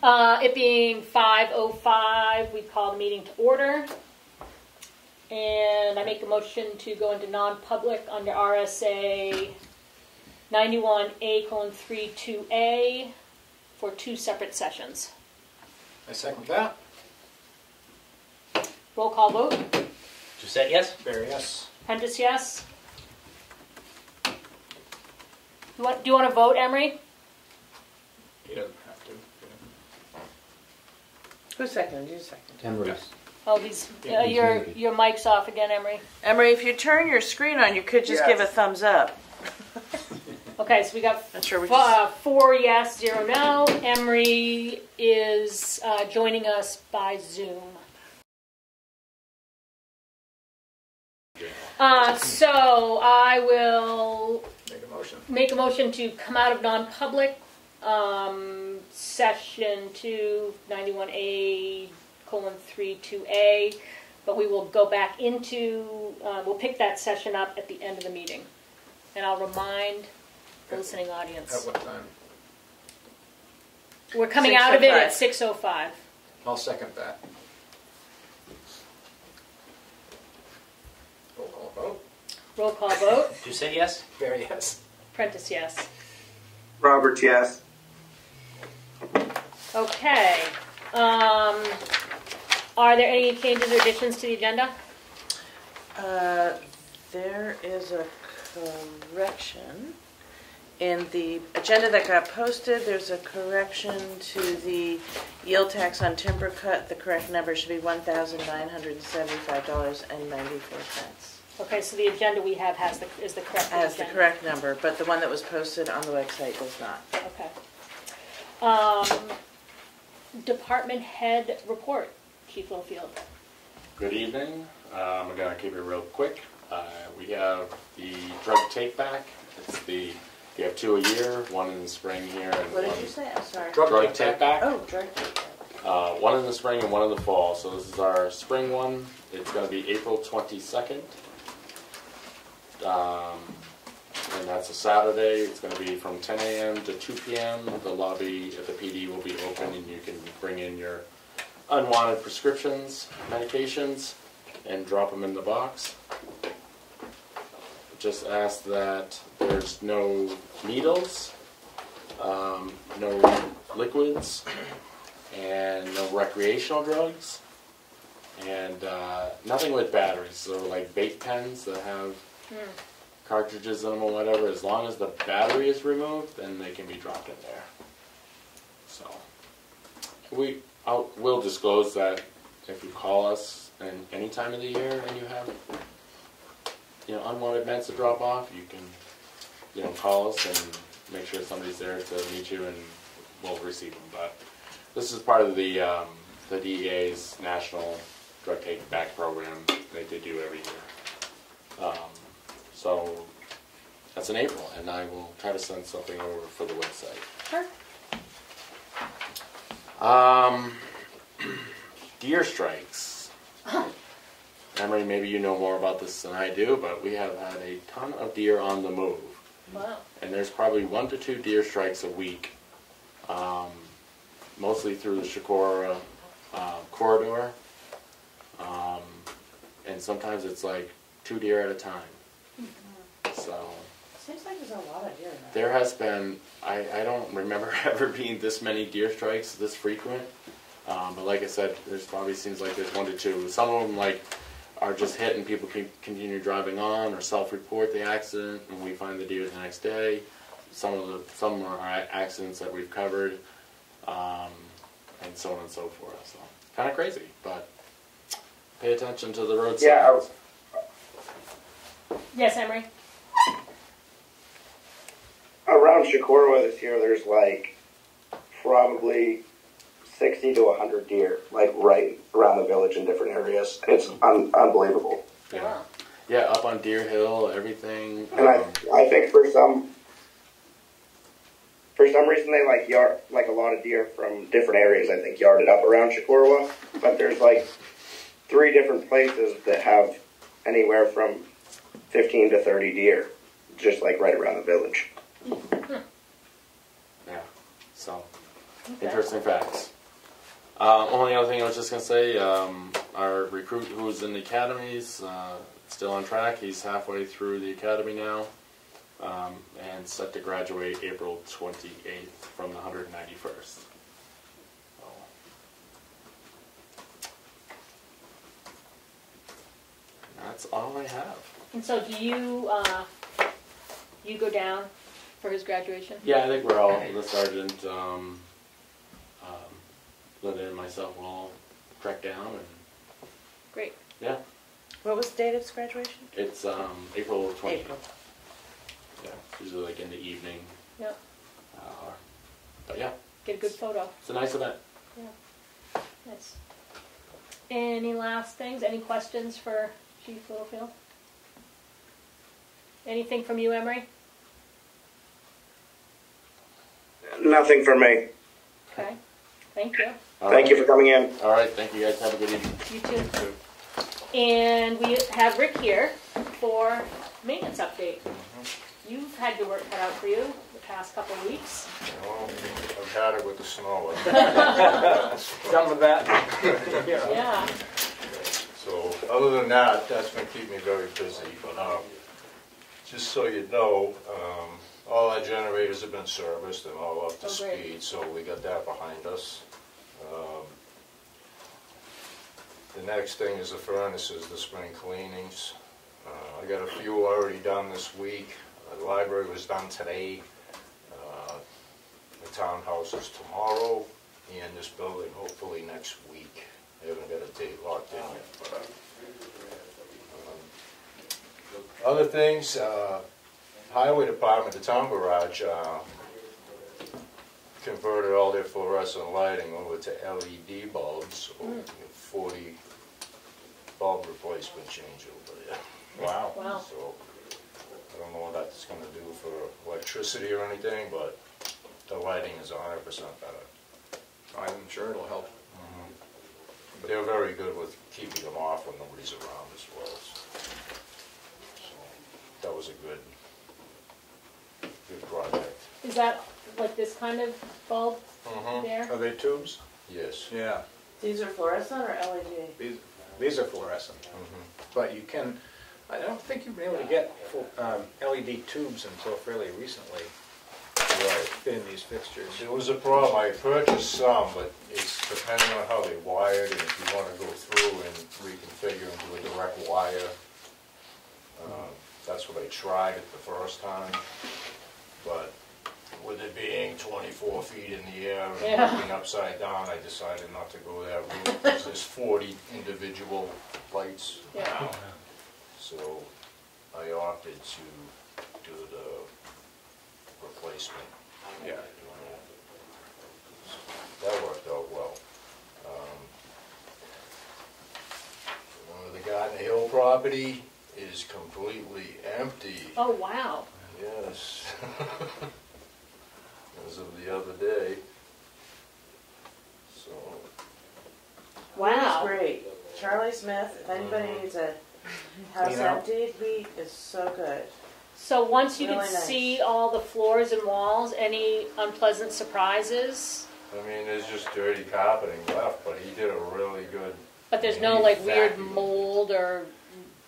It being 5:05, we call the meeting to order. And I make a motion to go into non-public under RSA 91A:32A for 2 separate sessions. I second that. Roll call vote. Doucette, yes? Barry, yes. Prentice, yes. Do you want to vote, Emery? He doesn't have to. Who seconded? You seconded. Emery's. Oh, your mic's off again, Emery. Emery, if you turn your screen on, you could just give a thumbs up. Okay, so we got Not sure 4 yes, 0 no. Emery is joining us by Zoom. So I will make a motion to come out of non-public session 291A:32A, but we will go back into, we'll pick that session up at the end of the meeting. And I'll remind the listening audience. At what time? We're coming out of it at 6:05. I'll second that. Roll call vote. Roll call vote. Doucette, yes? Barry, yes. Prentice, yes. Roberts, yes. Okay. Are there any changes or additions to the agenda? There is a correction. In the agenda that got posted, there's a correction to the yield tax on timber cut. The correct number should be $1,975.94. Okay, so the agenda we have is the correct Has agenda. the correct number, but the one that was posted on the website does not. Okay. Department head report, Chief Littlefield. Good evening. I'm going to keep it real quick. We have the drug take back. You have 2 a year, one in the spring here. And What did you say? I'm sorry. Drug take back. Oh, drug take back. One in the spring and one in the fall. So this is our spring one. It's going to be April 22nd. And that's a Saturday. It's going to be from 10 a.m. to 2 p.m. The lobby at the PD will be open and you can bring in your unwanted prescriptions, medications, and drop them in the box. Just ask that there's no needles, no liquids, and no recreational drugs, and nothing with batteries. So like vape pens that have cartridges in them or whatever, as long as the battery is removed, then they can be dropped in there. So we'll disclose that if you call us in any time of the year and you have unwanted meds to drop off, you can call us and make sure somebody's there to meet you and we'll receive them. But this is part of the DEA's National Drug Take Back program that they do every year. So that's in April, and I will try to send something over for the website. Sure. Deer strikes. Emery, maybe you know more about this than I do, but we have had a ton of deer on the move. Wow. And there's probably 1 to 2 deer strikes a week, mostly through the Shakora corridor. And sometimes it's like 2 deer at a time. So Seems like there's a lot of deer now. there has been, I don't remember ever being this many deer strikes this frequent. But like I said, there's probably seems like there's 1 to 2. Some of them are just hit and people can continue driving on or self-report the accident and we find the deer the next day. Some are accidents that we've covered, and so on and so forth. So kind of crazy, but pay attention to the road signs. Yes, Emery. Around Shakora this year, there's probably 60 to 100 deer, right around the village in different areas. It's unbelievable. Yeah. Yeah, up on Deer Hill, everything. And I think for some reason they yard a lot of deer from different areas. I think yarded up around Shakora, but there's 3 different places that have anywhere from 15 to 30 deer, just right around the village. Yeah. So Okay. interesting facts. Only other thing I was just gonna say, our recruit who's in the academies, still on track. He's halfway through the academy now, and set to graduate April 28th from the 191st. That's all I have. And so do you, you go down for his graduation? Yeah, I think we're all, the sergeant, Linda and myself will all trek down and, Great. yeah, What was the date of his graduation? it's April 20th. April. Yeah, usually like in the evening. Yep. But yeah, Get a good photo. it's a nice event. Yeah. Nice. Any last things? Any questions for Chief Littlefield? Anything from you, Emery? Nothing for me. Okay. Thank you. All Thank right. you for coming in. All right, thank you guys. Have a good evening. You too. And we have Rick here for maintenance update. You've had your work cut out for you the past couple of weeks. Well, I've had it with the snow. Done with that? Yeah. So other than that, that's been keeping me very busy. But just so you know, all our generators have been serviced and all up to Oh, great. speed, so we got that behind us. The next thing is the furnaces, the spring cleanings. I got a few already done this week. The library was done today. The townhouse is tomorrow, and this building hopefully next week. I haven't got a date locked in yet. Other things, highway department, the town garage, converted all their fluorescent lighting over to LED bulbs, 40 bulb replacement change over there. Wow. Wow. So, I don't know what that's gonna do for electricity or anything, but the lighting is 100% better. I'm sure it'll help. They're very good with keeping them off when nobody's around as well. So, that was a good project. Is that like this kind of bulb there? Are they tubes? Yes. Yeah. These are fluorescent or LED? These are fluorescent. But you can, I don't think you've been able to get LED tubes until fairly recently. Right. In these fixtures. There was a problem, I purchased some, but it's depending on how they wired, and if you want to go through and reconfigure and do a direct wire. That's what I tried it the first time, but with it being 24 feet in the air and looking upside down, I decided not to go that route, because there's 40 individual lights Yeah. now. So I opted to do the replacement. Yeah. That worked out well. The Garden Hill property is completely empty. Oh, wow. Yes. As of the other day. So, Wow. That's great. Charlie Smith, if anybody needs a house Clean out. emptied, he is so good. So once you Really could nice. see all the floors and walls, any unpleasant surprises? I mean, there's just dirty carpeting left, but he did a really good. But there's no he like weird vacuumed. mold or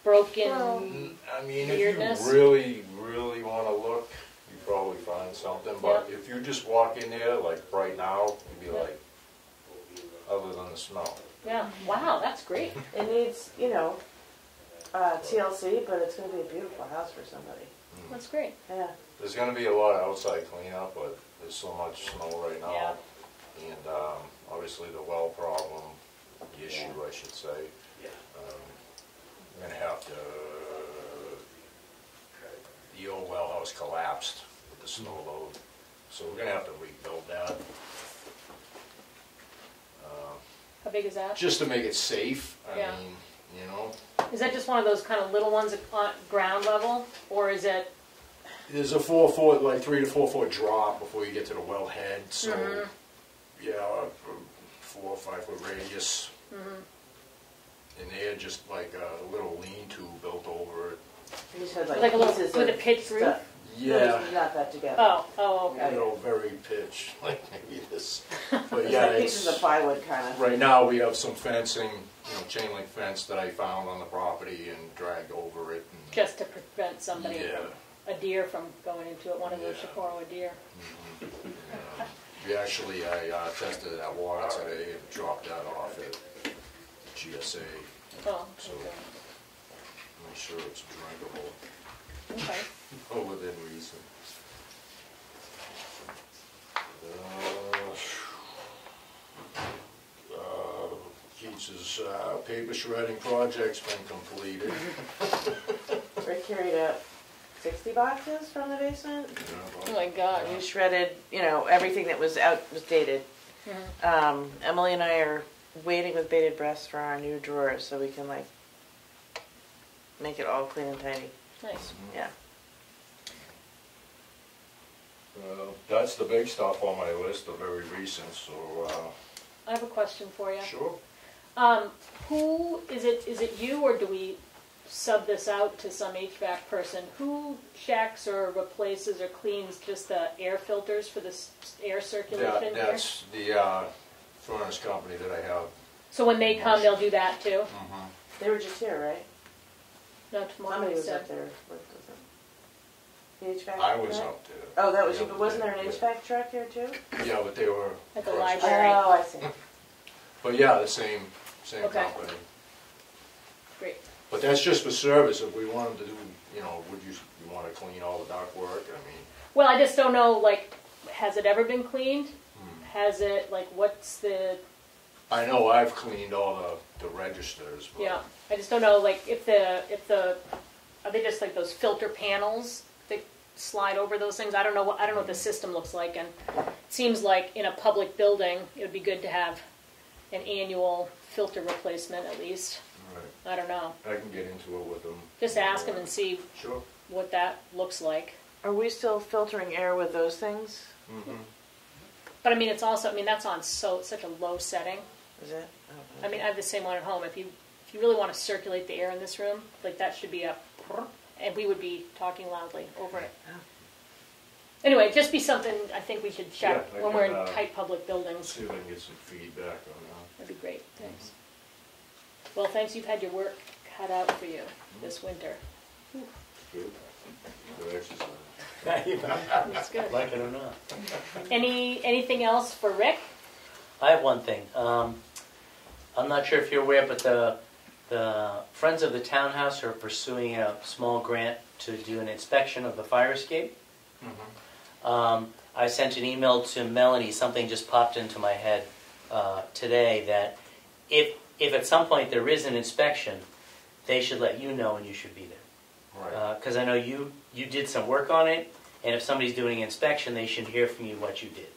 broken. I mean, weirdness. if you really, really want to look, you probably find something. But if you just walk in there, like right now, you'd be like, other than the smell. Yeah. Wow, that's great. It needs, TLC, but it's going to be a beautiful house for somebody. That's great. Yeah. There's going to be a lot of outside cleanup, but there's so much snow right now. Yeah. And obviously the well problem, the issue, I should say. We're going to have to, the old well house collapsed with the snow load. So we're going to have to rebuild that. How big is that? Just to make it safe. I Yeah. mean, Is that just one of those kind of little ones at ground level, or is it? there's a 4 foot, like 3 to 4 foot drop before you get to the well head. So, yeah, a 4 or 5 foot radius. And they had just like a little lean-to built over it. You said Like a little pieces with a of pitched roof? stuff. Yeah. Not that together. Oh, okay. You know, very pitched, like maybe this. But It's yeah, like pieces of plywood kind of. right now we have some fencing, you know, chain link fence that I found on the property and dragged over it. And Just to prevent somebody, Yeah. a deer from going into it, one of those Yeah. Chicoroa deer. We actually, I tested that water today and dropped that off at GSA, Oh, So- okay. make sure it's drinkable, Okay. within reason. Keats's paper shredding project's been completed. Rick carried up 60 boxes from the basement. Oh my God. We shredded, everything that was dated. Emily and I are waiting with bated breath for our new drawers so we can make it all clean and tidy. Nice. Yeah. That's the big stuff on my list, the very recent, so, I have a question for you. sure. Who, is it you, or do we sub this out to some HVAC person? Who checks or replaces or cleans just the air filters for the air circulation here? That's the furnace company that I have. So when they come, they'll do that too? They were just here, right? No, tomorrow Somebody you was said. up there. The HVAC I was truck? up there. Oh, that was you, Yeah, but wasn't there an yeah. HVAC truck here too? Yeah, but they were. At the across library. Oh, I see. But yeah, the same Okay. company. Great. But that's just for service. If we wanted to do, would you want to clean all the duct work? I mean, Well, I just don't know, has it ever been cleaned? Has it, what's the, I know I've cleaned all the registers, but yeah, I just don't know, if the, are they just those filter panels that slide over those things? I don't know what the system looks like, and it seems like in a public building, it would be good to have an annual filter replacement at least. right. I don't know. I can get into it with them. Just ask them and see Sure. what that looks like. Are we still filtering air with those things? But I mean, it's also, that's on such a low setting. Is it? Oh, I mean, I have the same one at home. If you really want to circulate the air in this room, that should be up, and we would be talking loudly over it. Anyway, just be something I think we should check Yeah, I when we're can, in tight public buildings. See if I can get some feedback on That'd be great. Thanks. Well, thanks. You've had your work cut out for you this winter. that. Good. Good exercise. That's good. Like it or not. Anything else for Rick? I have one thing. I'm not sure if you're aware, but the Friends of the Townhouse are pursuing a small grant to do an inspection of the fire escape. I sent an email to Melanie. Something just popped into my head today that if at some point there is an inspection, they should let you know and you should be there. Right. Because I know you did some work on it, and if somebody's doing an inspection, they should hear from you what you did.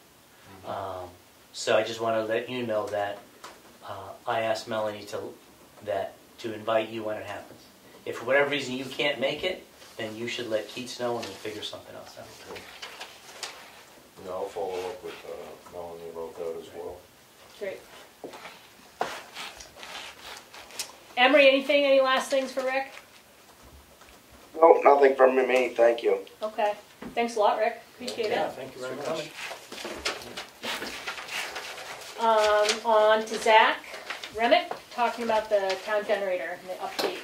So I just want to let you know that I asked Melanie to invite you when it happens. If for whatever reason you can't make it, then you should let Keats know and we'll figure something else out. Okay. Yeah, I'll follow up with Melanie about that as well. Great. Emery, any last things for Rick? No, nothing from me, thank you. Okay. Thanks a lot, Rick. Appreciate Yeah, it. thank you very much. On to Zach Remick, talking about the town generator and the update.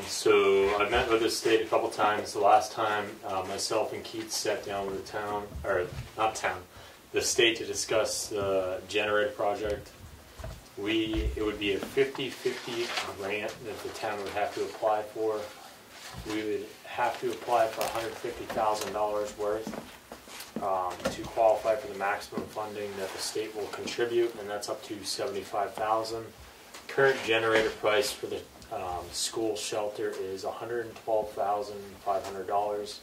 So I've met with the state a couple times. The last time myself and Keith sat down with the state to discuss the generator project. It would be a 50-50 grant that the town would have to apply for. We would have to apply for $150,000 worth to qualify for the maximum funding that the state will contribute, and that's up to $75,000. Current generator price for the school shelter is $112,500.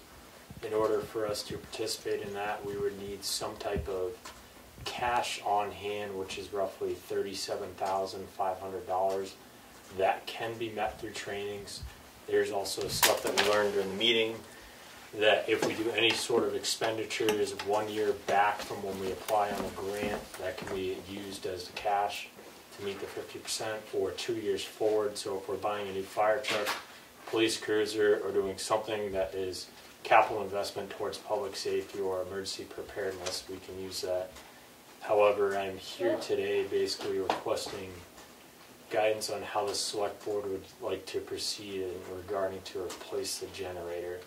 In order for us to participate in that, we would need some type of cash on hand, which is roughly $37,500. That can be met through trainings. There's also stuff that we learned during the meeting, that if we do any sort of expenditures 1 year back from when we apply on the grant, that can be used as the cash to meet the 50%, or 2 years forward. So if we're buying a new fire truck, police cruiser, or doing something that is capital investment towards public safety or emergency preparedness, we can use that. However, I'm here today basically requesting guidance on how the select board would like to proceed in regarding to replace the generator.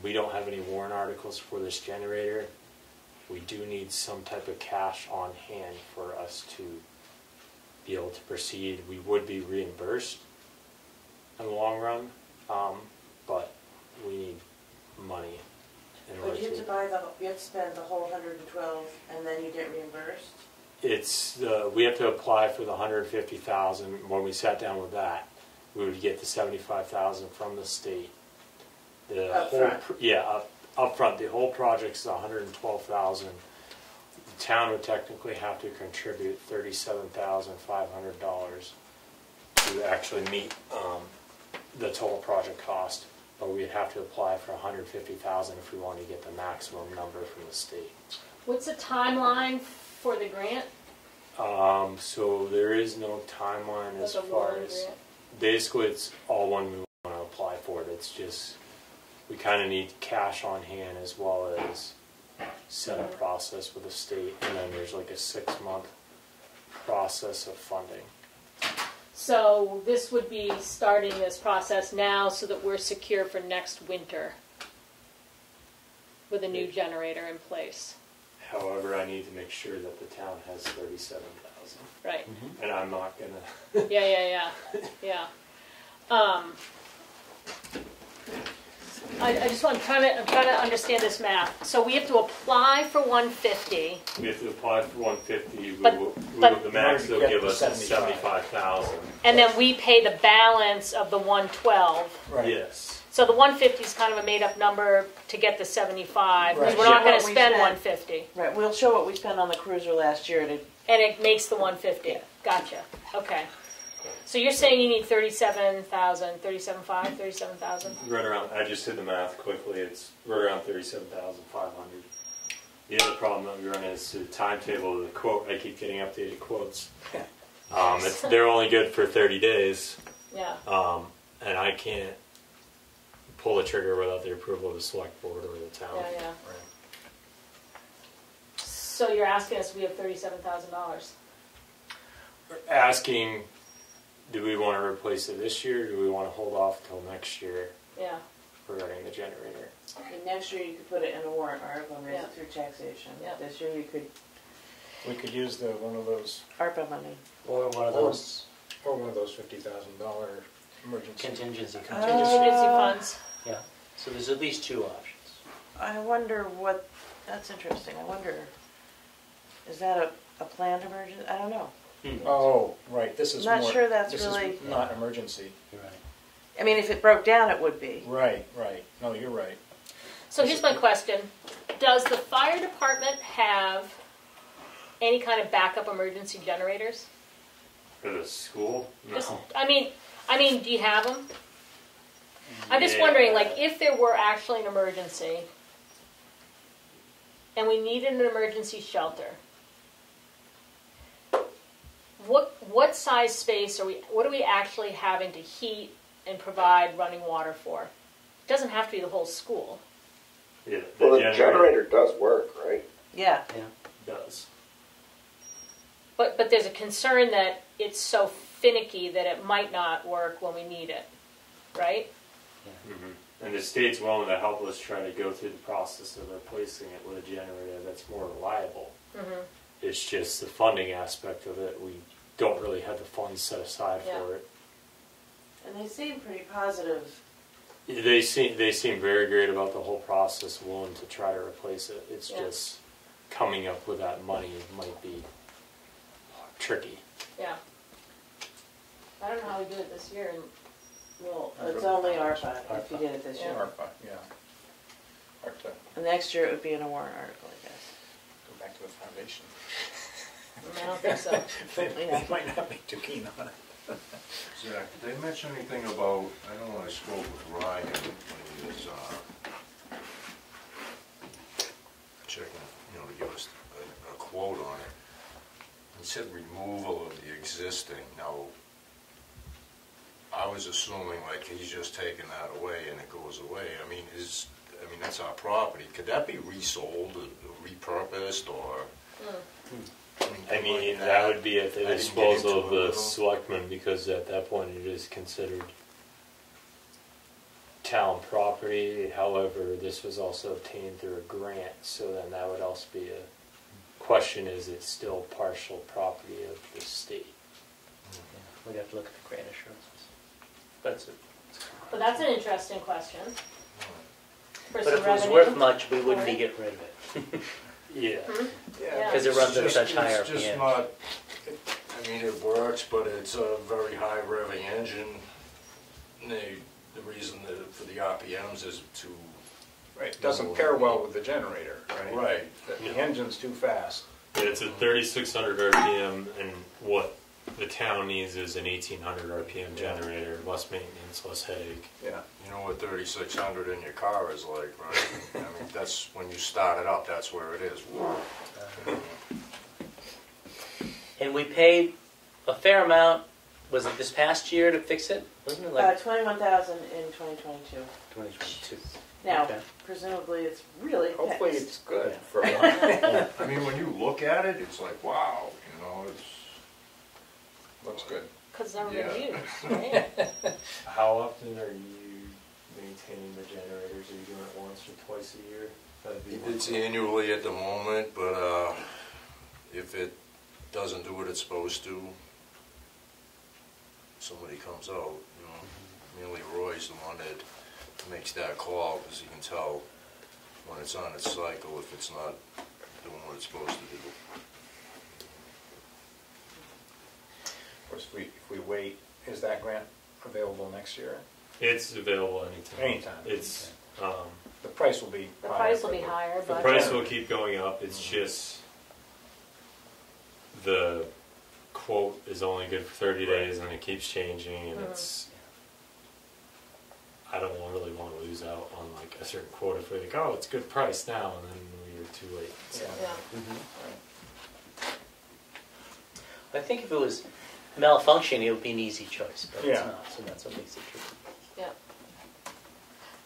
We don't have any warrant articles for this generator. We do need some type of cash on hand for us to be able to proceed. We would be reimbursed in the long run, but we need money in order But you have to spend the whole 112 and then you get reimbursed? It's we have to apply for the 150,000. When we sat down with that, we would get the 75,000 from the state. Up front. The whole project's 112,000. The town would technically have to contribute $37,500 to actually meet the total project cost. But we'd have to apply for 150,000 if we wanted to get the maximum number from the state. What's the timeline for the grant? So there is no timeline as far as basically it's all when we want to apply for it. It's just we kind of need cash on hand as well as set a process with the state, and then there's like a 6-month process of funding. So this would be starting this process now so that we're secure for next winter with a new generator in place. However, I need to make sure that the town has 37,000. Right. And I'm not gonna. Yeah. I'm trying to understand this math. So we have to apply for 150. We have to apply for 150. But The max they'll give us is 75,000. And then we pay the balance of the 112. Right. Yes. So the 150 is kind of a made-up number to get the 75. Right. We're not going to What we spend spent. 150. Right, we'll show what we spent on the cruiser last year to... And it makes the 150. Gotcha. Okay. So you're saying you need 37,000, 37,500, 37,000? Right around. I just did the math quickly. It's right around 37,500. The other problem that we run is the timetable of the quote. I keep getting updated quotes. They're only good for 30 days. Yeah. And I can't pull the trigger without the approval of the select board or the town. Yeah. Right. So you're asking us if we have $37,000? We're asking, do we want to replace it this year, or do we want to hold off until next year Yeah. regarding the generator? And next year you could put it in a warrant article and raise it through taxation. Yeah. This year you could... We could use one of those, ARPA money. Or one of those or one of those $50,000 emergency. contingency Contingency funds. Yeah. So there's at least 2 options. I wonder what... That's interesting. I wonder... Is that a planned emergency? I don't know. Oh, right. This is Not more, sure that's this really- is not emergency. You're right. I mean, if it broke down, it would be. Right. No, you're right. So here's my question. Does the fire department have any kind of backup emergency generators? For the school? No. Just, I mean, do you have them? I'm just wondering, like, if there were actually an emergency and we needed an emergency shelter, what size space what are we actually having to heat and provide running water for? It doesn't have to be the whole school. Yeah, Well, the generator does work, right? Yeah. does. But there's a concern that it's so finicky that it might not work when we need it, right? Mm-hmm. And the state's willing to help us try to go through the process of replacing it with a generator that's more reliable. Mm-hmm. It's just the funding aspect of it. We don't really have the funds set aside Yeah. for it. And they seem pretty positive. They seem very great about the whole process, willing to try to replace it. It's just coming up with that money might be tricky. Yeah. I don't know how we did it this year. Well, it's only ARPA if you did it this year. ARPA, yeah. Hard to And next year it would be in a warrant article, I guess. go back to the foundation. I don't think so. They might not be too keen on it. Zach, did they mention anything about, I know when I spoke with Ryan, when he was checking, to give us a quote on it, he said removal of the existing. Now, I was assuming like he's just taking that away and it goes away. I mean, that's our property. Could that be resold or repurposed or? I mean, that would be at the disposal of the selectmen, because at that point it is considered town property. However, this was also obtained through a grant, so then that would also be a question: is it still partial property of the state? Yeah, we'd have to look at the grant assurances. But that's an interesting question. For But some if it was revenue. worth much, we wouldn't be getting rid of it. Yeah. Yeah. Because it runs at such high It's just RPM. not, I mean, it works, but it's a very high revving engine. And the reason for the RPMs is to. Right, it doesn't pair well with the generator, right? Right. The engine's too fast. Yeah, it's a 3,600 RPM, and what the town needs is an 1,800 RPM generator, less maintenance, less headache. Yeah. You know what 3,600 in your car is like, right? I mean, that's when you start it up, that's where it is. And we paid a fair amount, was it this past year to fix it? Wasn't it like 21,000 in 2022. 2022? Now, Okay. presumably it's really Hopefully fixed. it's good Yeah. for a while. I mean, when you look at it, it's like, wow, it's. Looks good. Because never Yeah. been used, right? How often are you maintaining the generators? Are you doing it once or twice a year? That'd be It's annually at the moment, but if it doesn't do what it's supposed to, somebody comes out, Mainly Roy's the one that makes that call, because he can tell when it's on its cycle if it's not doing what it's supposed to do. Of course, if we wait, is that grant available next year? It's available anytime. Anytime. It's The price will be The higher. price will for be the- higher, the but. price will keep going up. It's just the quote is only good for 30 days, and it keeps changing, and it's. I don't really want to lose out on like a certain quote if we're like, oh, it's a good price now, and then we're too late. So. Yeah. Yeah. I think if it was malfunctioning, it would be an easy choice, but it's Yeah. not, so that's what makes it tricky. Yeah.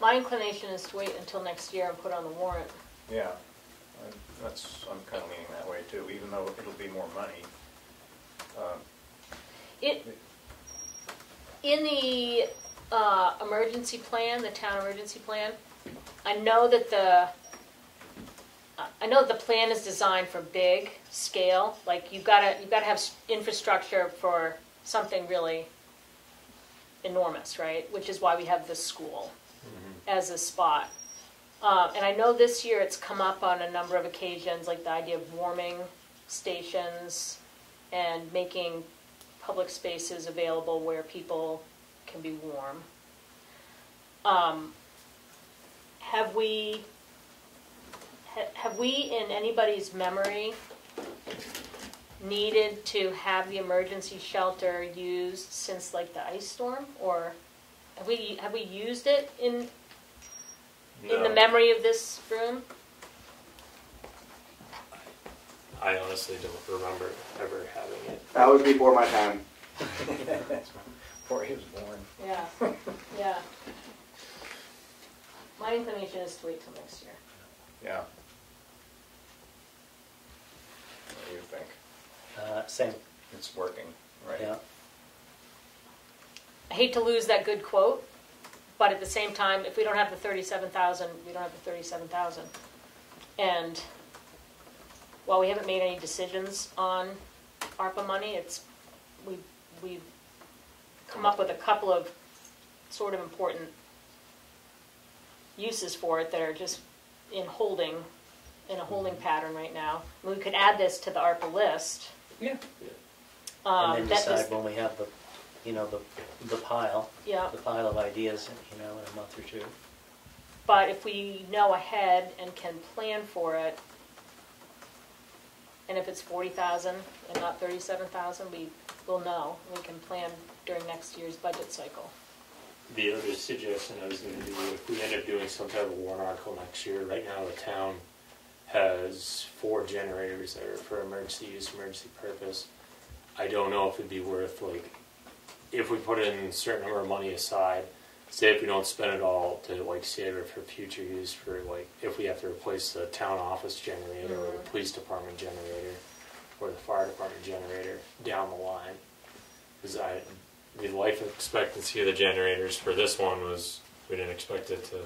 My inclination is to wait until next year and put on the warrant. Yeah, I'm kind of leaning that way too, even though it'll be more money. In the emergency plan, the town emergency plan, I know that the plan is designed for big scale. Like you've got to have infrastructure for something really enormous, right? Which is why we have this school as a spot. And I know this year it's come up on a number of occasions, like the idea of warming stations and making public spaces available where people can be warm. Have we in anybody's memory needed to have the emergency shelter used since like the ice storm, or have we used it in the memory of this room? I honestly don't remember ever having it. That was before my time. Before he was born. Yeah, yeah. My inclination is to wait till next year. Yeah. What do you think? Same. It's working, right? Yeah. I hate to lose that good quote, but at the same time, if we don't have the 37,000, we don't have the 37,000. And while we haven't made any decisions on ARPA money, we've come up with a couple of sort of important uses for it that are just in a holding pattern right now. We could add this to the ARPA list. Yeah. And then that decide is- when we have the pile, Yeah. the pile of ideas, in a month or two. But if we know ahead and can plan for it, and if it's 40,000 and not 37,000, we will know. We can plan during next year's budget cycle. The other suggestion I was going to do, if we end up doing some type of warrant article next year, right now the town has 4 generators that are for emergency use, emergency purpose. I don't know if it'd be worth like if we put in a certain number of money aside, say if we don't spend it all, to like save it for future use, for like if we have to replace the town office generator or the police department generator or the fire department generator down the line. Because the life expectancy of the generators for this one was, we didn't expect it to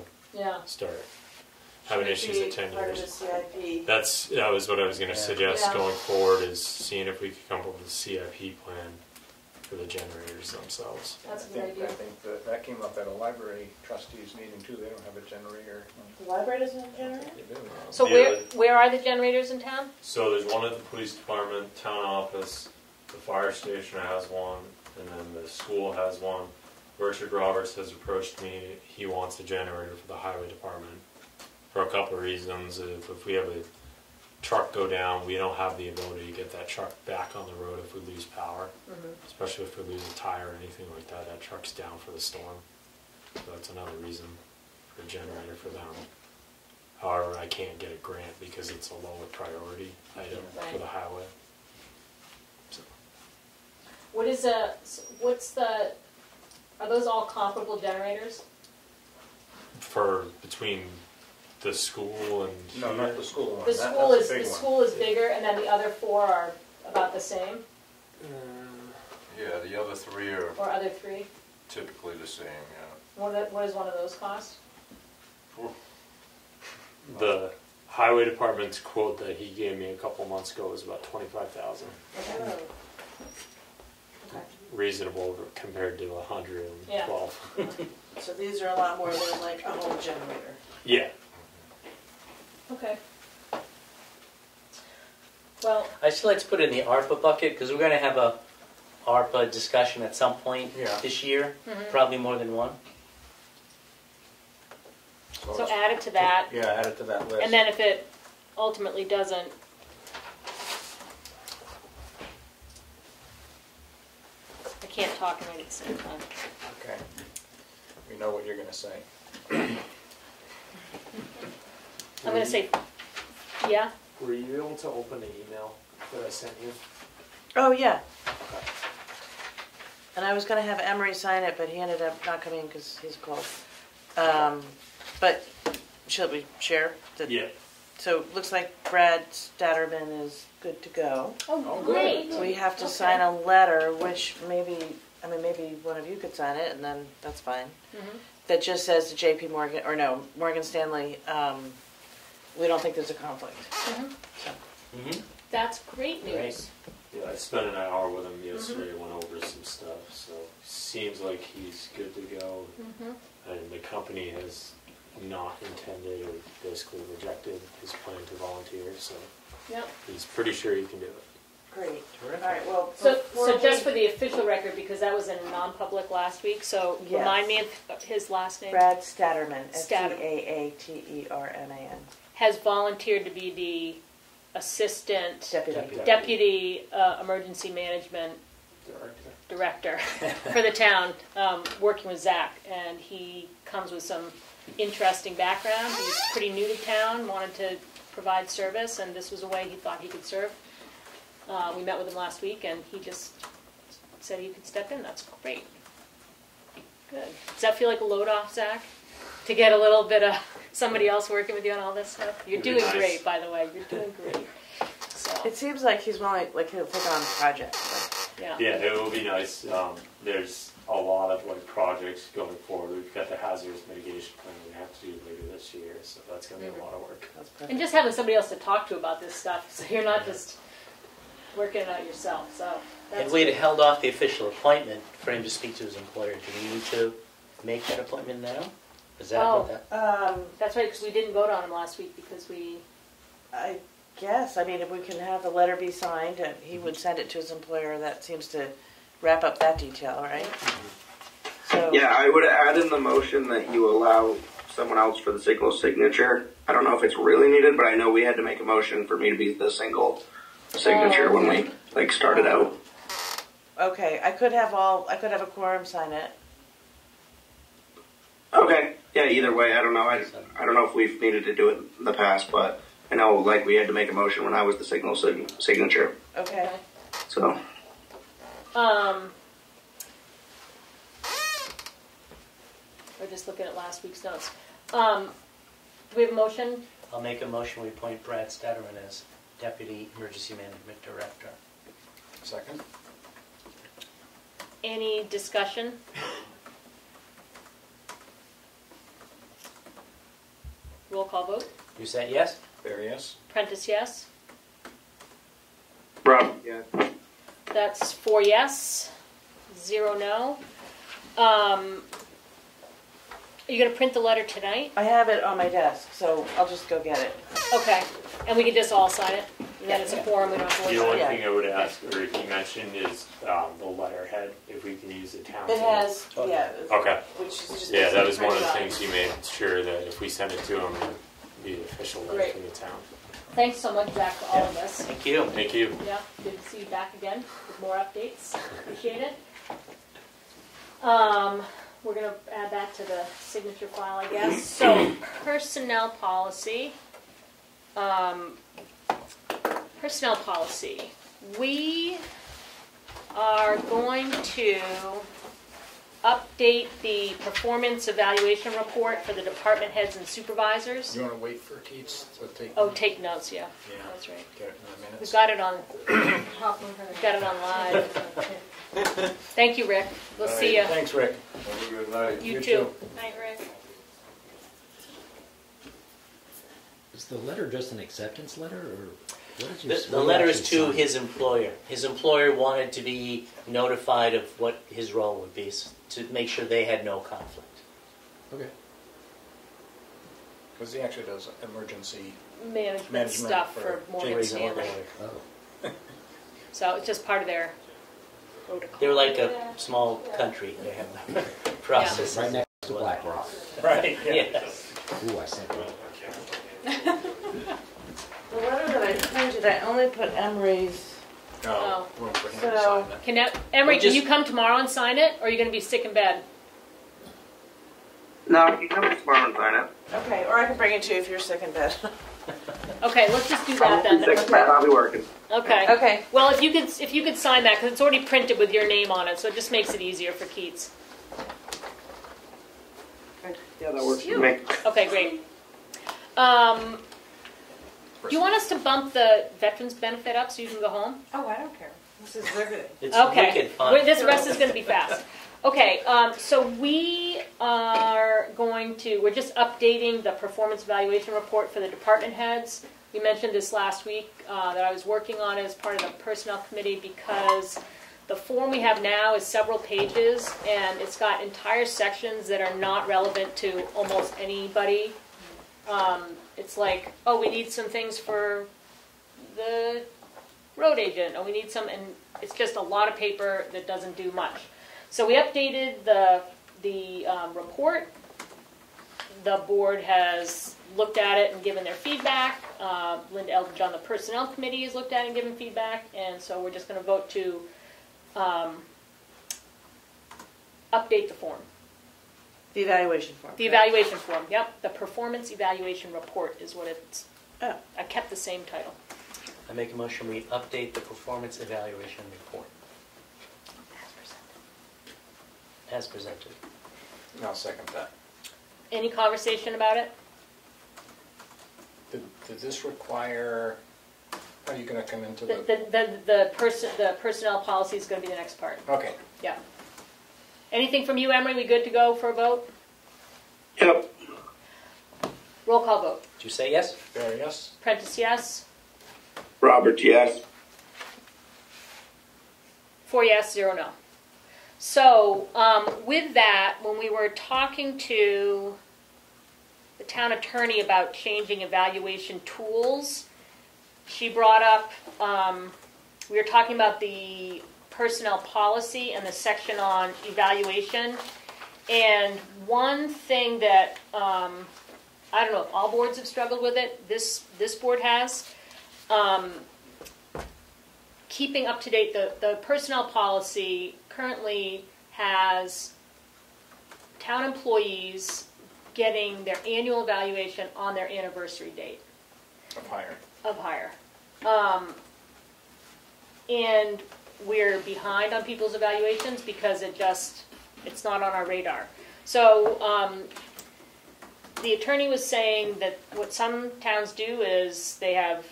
start having issues at 10 part of years. the CIP. That was what I was going to suggest Yeah. going forward, is seeing if we could come up with a CIP plan for the generators themselves. That's a good idea. I think that came up at a library trustees meeting too. They don't have a generator. The library doesn't have a generator? They do. So Yeah. where are the generators in town? So there's one at the police department, town office, the fire station has one, and then the school has one. Richard Roberts has approached me. He wants a generator for the highway department for a couple of reasons. If we have a truck go down, we don't have the ability to get that truck back on the road if we lose power, especially if we lose a tire or anything like that. That truck's down for the storm. So that's another reason for a generator for them. However, I can't get a grant because it's a lower priority item for the highway. So. Are those all comparable generators? For between the school and No, not the school one. The That's school a is big the one. school is bigger, and then the other 4 are about the same, Yeah, the other three are or other 3. typically the same, yeah. What does one of those cost? the highway department's quote that he gave me a couple months ago was about $25,000. Okay. Reasonable compared to 112. So these are a lot more than like a home generator. Yeah. Okay. Well, I still like to put it in the ARPA bucket, because we're going to have a ARPA discussion at some point this year, probably more than one. so add it to that, Yeah, add it to that list. and then if it ultimately doesn't, I can't talk and write at the same time. Okay. We know what you're going to say. I'm going to say, yeah. Were you able to open the email that I sent you? Oh, yeah. And I was going to have Emery sign it, but he ended up not coming because he's cold. But shall we share? Yeah. So it looks like Brad Statterman is good to go. Oh, great. We have to sign a letter, which maybe one of you could sign it, and then that's fine. That just says to J.P. Morgan, or no, Morgan Stanley, we don't think there's a conflict. That's great news. Right. Yeah, I spent an hour with him yesterday, went over some stuff, so seems like he's good to go. And the company has not intended or basically rejected his plan to volunteer, so Yep. he's pretty sure he can do it. Great. All right, well, So just for the official record, because that was in non-public last week, so Yes. remind me of his last name. Brad Statterman, Statterman. Statterman, Has volunteered to be the assistant deputy. deputy emergency management director for the town, working with Zach, and he comes with some interesting background. He's pretty new to town, wanted to provide service, and this was a way he thought he could serve. We met with him last week, and he just said he could step in. That's great. Good. Does that feel like a load off, Zach? To get a little bit of somebody else working with you on all this stuff? You're doing great, by the way. You're doing great. So, It seems like he's willing, like he'll take on projects. yeah. Yeah, it will be nice. There's a lot of projects going forward. We've got the hazardous mitigation plan we have to do later this year, so that's going to be a lot of work. That's perfect. And just having somebody else to talk to about this stuff, so you're not just working it out yourself. So And we'd held off the official appointment for him to speak to his employer. Do we need to make that appointment now? Is that what that? That's right, because we didn't vote on him last week because we. I guess, I mean, if we can have the letter be signed, and he would send it to his employer, that seems to wrap up that detail, right? So, Yeah, I would add in the motion that you allow someone else for the single signature. I don't know if it's really needed, but I know we had to make a motion for me to be the single signature when we started out. okay, I could have a quorum sign it. Okay, yeah. Either way, I don't know. I don't know if we've needed to do it in the past, but I know we had to make a motion when I was the signature. Okay. So Or just looking at last week's notes. Do we have a motion? I'll make a motion, we appoint Brad Stutterman as Deputy Emergency Management Director. Second? Any discussion? Roll call vote. You said yes? Barry, yes? Prentice, yes. Rob, yes. That's 4 yes, 0 no. Are you going to print the letter tonight? I have it on my desk, so I'll just go get it. Okay. And we can just all sign it? And then it's a form, we don't have to worry The about only it? thing I would ask, or if you mentioned, is the letterhead, if we can use the town. It has, yeah. Okay. Which is just Yeah, that was one of the print things he made sure that if we send it to him, it would be the official letter Great. from the town. Thanks so much, Jack, for all of this. Thank you. Thank you. Yeah, good to see you back again with more updates. Appreciate it. We're going to add that to the signature file, I guess. So, personnel policy. Personnel policy. We are going to update the performance evaluation report for the department heads and supervisors. You want to wait for Keats to take? Oh, take notes, yeah. Yeah. That's right. Get it in a minute. We've got it on. We've got it on live. Thank you, Rick. We'll see you. Thanks, Rick. Have a good night. You too. Night, Rick. Is the letter just an acceptance letter, or what did you? The what letter you is actually to sign? his employer. His employer wanted to be notified of what his role would be, to make sure they had no conflict. Okay. Because he actually does emergency. Management stuff for Morgan James Stanley. Oh. So it's just part of their protocol. They're like a small country. They have processes. Right next to Black Rock. Right, yeah. Yes. Ooh, I sent one. The letter that I printed, I only put Emery's. No, room for him to So- sign that. Can Emery, Well, can just- you come tomorrow and sign it, or are you going to be sick in bed? No, you can come tomorrow and sign it. Okay, or I can bring it to you if you're sick in bed. Okay, let's just do that Probably then. 6, man. I'll be working. Okay. Okay. Well, if you could sign that, because it's already printed with your name on it, so it just makes it easier for Keats. Yeah, that works for me. Okay, great. Do you want us to bump the veterans benefit up so you can go home? Oh, I don't care. This is riveting. It's Okay. wicked fun. Well, this rest is going to be fast. Okay, so we are we're just updating the performance evaluation report for the department heads. We mentioned this last week that I was working on it as part of the personnel committee because the form we have now is several pages and it's got entire sections that are not relevant to almost anybody. It's like, oh, we need some things for the road agent, or we need some, and it's just a lot of paper that doesn't do much. So we updated the report. The board has looked at it and given their feedback. Linda Eldridge on the personnel committee has looked at it and given feedback, and so we're just going to vote to update the form. The evaluation form. The evaluation form, yep. The performance evaluation report is what it's. Oh. I kept the same title. I make a motion we update the performance evaluation report as presented. I'll second that. Any conversation about it? Did this require, are you going to come into The personnel policy is going to be the next part. Okay. Yeah. Anything from you, Emery? We good to go for a vote? Yep. Roll call vote. Did you say yes? Barry, yes? Prentice, yes. Robert, yes. 4 yes, 0 no. So with that, when we were talking to the town attorney about changing evaluation tools, she brought up, we were talking about the personnel policy and the section on evaluation. And one thing that, I don't know if all boards have struggled with it, this board has, keeping up to date, the personnel policy currently has town employees getting their annual evaluation on their anniversary date Of hire. And we're behind on people's evaluations because it's not on our radar. So the attorney was saying that what some towns do is they have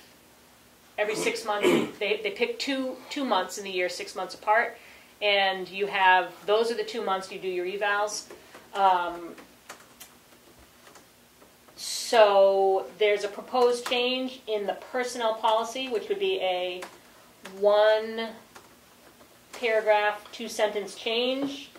every 6 months, they pick two months in the year, 6 months apart, and you have, those are the 2 months you do your evals. So there's a proposed change in the personnel policy, which would be a 1 paragraph, 2 sentence change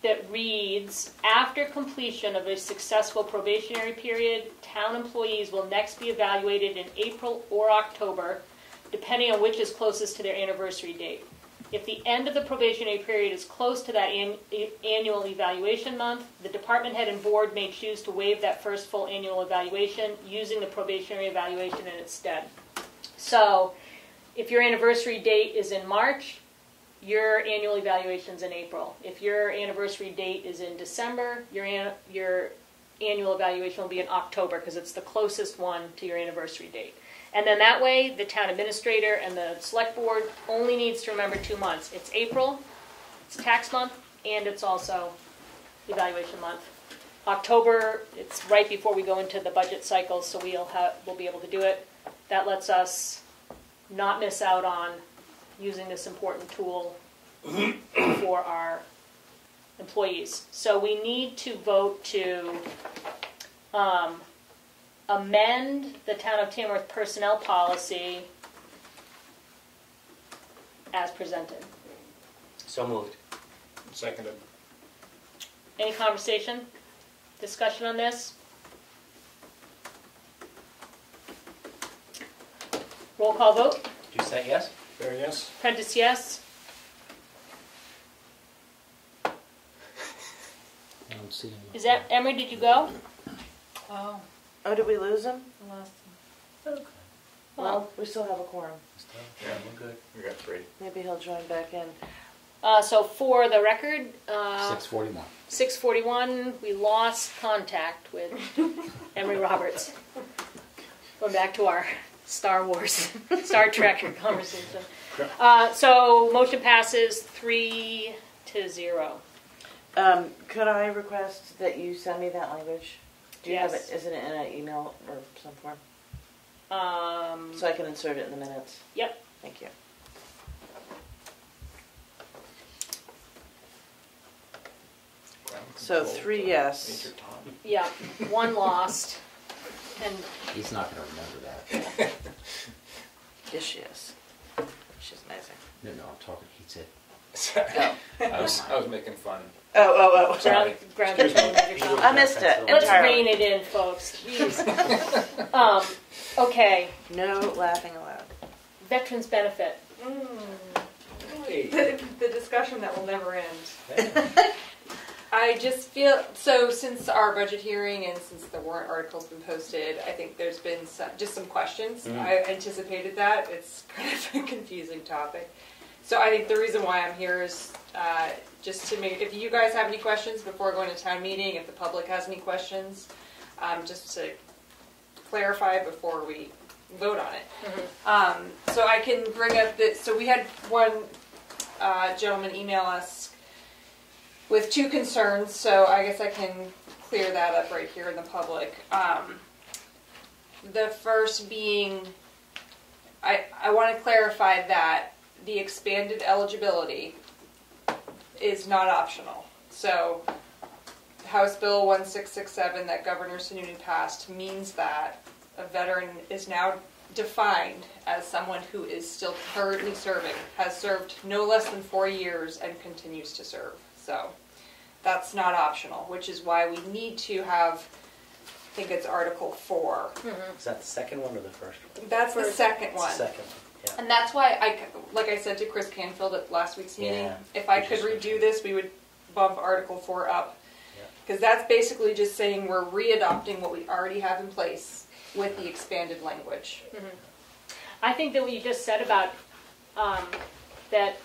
that reads, after completion of a successful probationary period, town employees will next be evaluated in April or October, depending on which is closest to their anniversary date. If the end of the probationary period is close to that annual evaluation month, the department head and board may choose to waive that first full annual evaluation using the probationary evaluation in its stead. So, if your anniversary date is in March, your annual evaluation's in April. If your anniversary date is in December, your annual evaluation will be in October because it's the closest one to your anniversary date. And then that way, the town administrator and the select board only needs to remember 2 months. It's April, it's tax month, and it's also evaluation month. October, it's right before we go into the budget cycle, so we'll be able to do it. That lets us not miss out on using this important tool for our employees. So we need to vote to amend the Town of Tamworth personnel policy as presented. So moved. Seconded. Any conversation, discussion on this? Roll call vote. Doucette, yes? There, yes? Prentice, yes. I don't see him. Is that, Emery, did you go? Oh, did we lose him? Okay. Well, we still have a quorum. Yeah, we're good. We got 3. Maybe he'll join back in. So for the record, 6:41. 6:41, we lost contact with Emery Roberts. Going back to our Star Wars, Star Trek conversation. So motion passes 3-0. Could I request that you send me that language? Do you have Yes. it? Is it in an email or some form? So I can insert it in the minutes. Yep. Thank you. So 3 yes. Major Tom. Yeah, 1 lost. And He's not going to remember that. Yes, she is. She's amazing. No, I'm talking, he said. I was making fun. Oh. Sorry. ground control measure Tom. I missed it Let's entirely. rein it in, folks. Jeez. Okay, No laughing aloud. veterans benefit. The discussion that will never end. I just feel, so since our budget hearing and since the warrant article's been posted, I think there's been some questions. I anticipated that. It's kind of a confusing topic. So I think the reason why I'm here is just to make, if you guys have any questions before going to town meeting, if the public has any questions, just to clarify before we vote on it. So I can bring up this, so we had one gentleman email us with 2 concerns, so I guess I can clear that up right here in the public. The first being, I want to clarify that the expanded eligibility is not optional. So House Bill 1667 that Governor Sununu passed means that a veteran is now defined as someone who is still currently serving, has served no less than 4 years and continues to serve. So that's not optional, which is why we need to have, I think it's Article 4. Is that the second one or the first one? That's the second It's one. the second one, yeah. And that's why, like I said to Chris Canfield at last week's meeting, Yeah, if I we could just redo mentioned. this, we would bump Article 4 up. Yeah. Because that's basically just saying we're readopting what we already have in place with the expanded language. I think that what you just said about that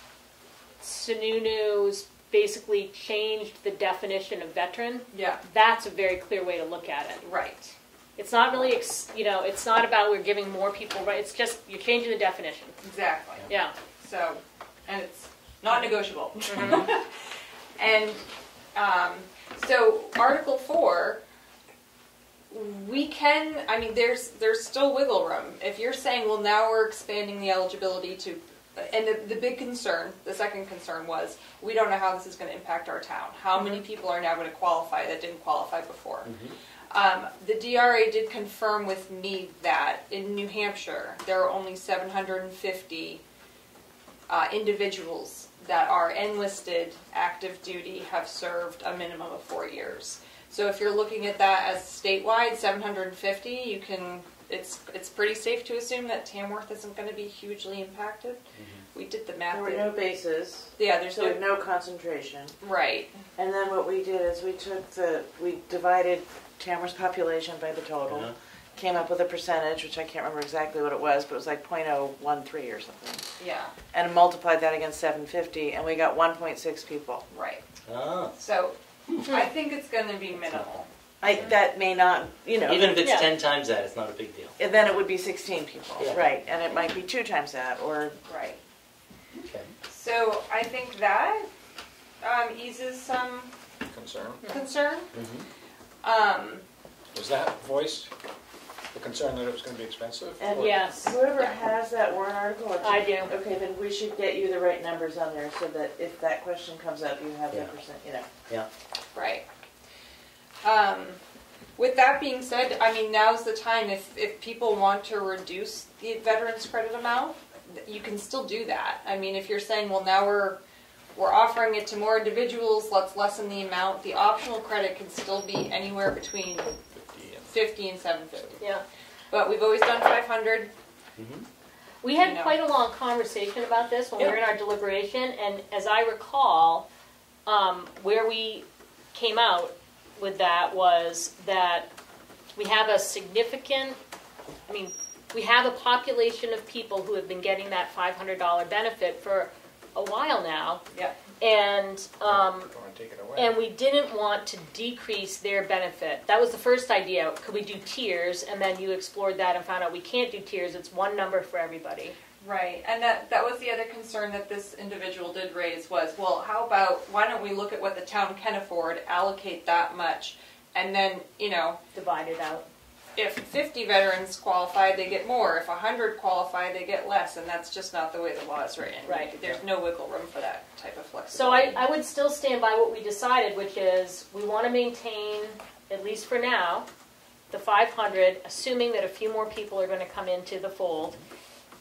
Sununu's basically changed the definition of veteran, Yeah, that's a very clear way to look at it. right. It's not really, it's not about we're giving more people, right? It's just you're changing the definition. Exactly. Yeah. So, and it's not negotiable. And so Article 4, we can, I mean, there's still wiggle room. If you're saying, well, now we're expanding the eligibility to, and the big concern, the second concern was, we don't know how this is going to impact our town. How many people are now going to qualify that didn't qualify before? The DRA did confirm with me that in New Hampshire, there are only 750 individuals that are enlisted, active duty, have served a minimum of 4 years. So if you're looking at that as statewide, 750, you can. It's pretty safe to assume that Tamworth isn't going to be hugely impacted. We did the math. There were no bases. Yeah, there's so no concentration. Right. And then what we did is we divided Tamworth's population by the total, came up with a percentage, which I can't remember exactly what it was, but it was like 0.013 or something. Yeah. And multiplied that against 750, and we got 1.6 people. Right. Oh. So I think it's going to be minimal. That may not, Even if it's 10 times that, it's not a big deal. And then it would be 16 people, Yeah. right? And it might be 2 times that, or Right. Okay. So I think that eases some Concern. concern. Was that voiced? The concern that it was going to be expensive? And Or- Yes. whoever has that warrant article. I do. Okay, then we should get you the right numbers on there so that if that question comes up, you have Yeah. that percent. Yeah. Right. With that being said, I mean, now's the time. If people want to reduce the veterans credit amount, you can still do that. I mean, if you're saying, well, now we're offering it to more individuals, let's lessen the amount. The optional credit can still be anywhere between 50 and 750. Yeah. But we've always done 500. We had quite a long conversation about this when we were in our deliberation, and as I recall, where we came out with that was that we have a significant, we have a population of people who have been getting that $500 benefit for a while now. Yeah. Don't want to take it away. And we didn't want to decrease their benefit. That was the first idea. Could we do tiers? And then you explored that and found out we can't do tiers. It's one number for everybody. Right, and that was the other concern that this individual did raise was, well, how about, why don't we look at what the town can afford, allocate that much, and then, Divide it out. if 50 veterans qualify, they get more. If 100 qualify, they get less, and that's just not the way the law is written. Right. There's no wiggle room for that type of So flexibility. I would still stand by what we decided, which is we want to maintain, at least for now, the 500, assuming that a few more people are going to come into the fold.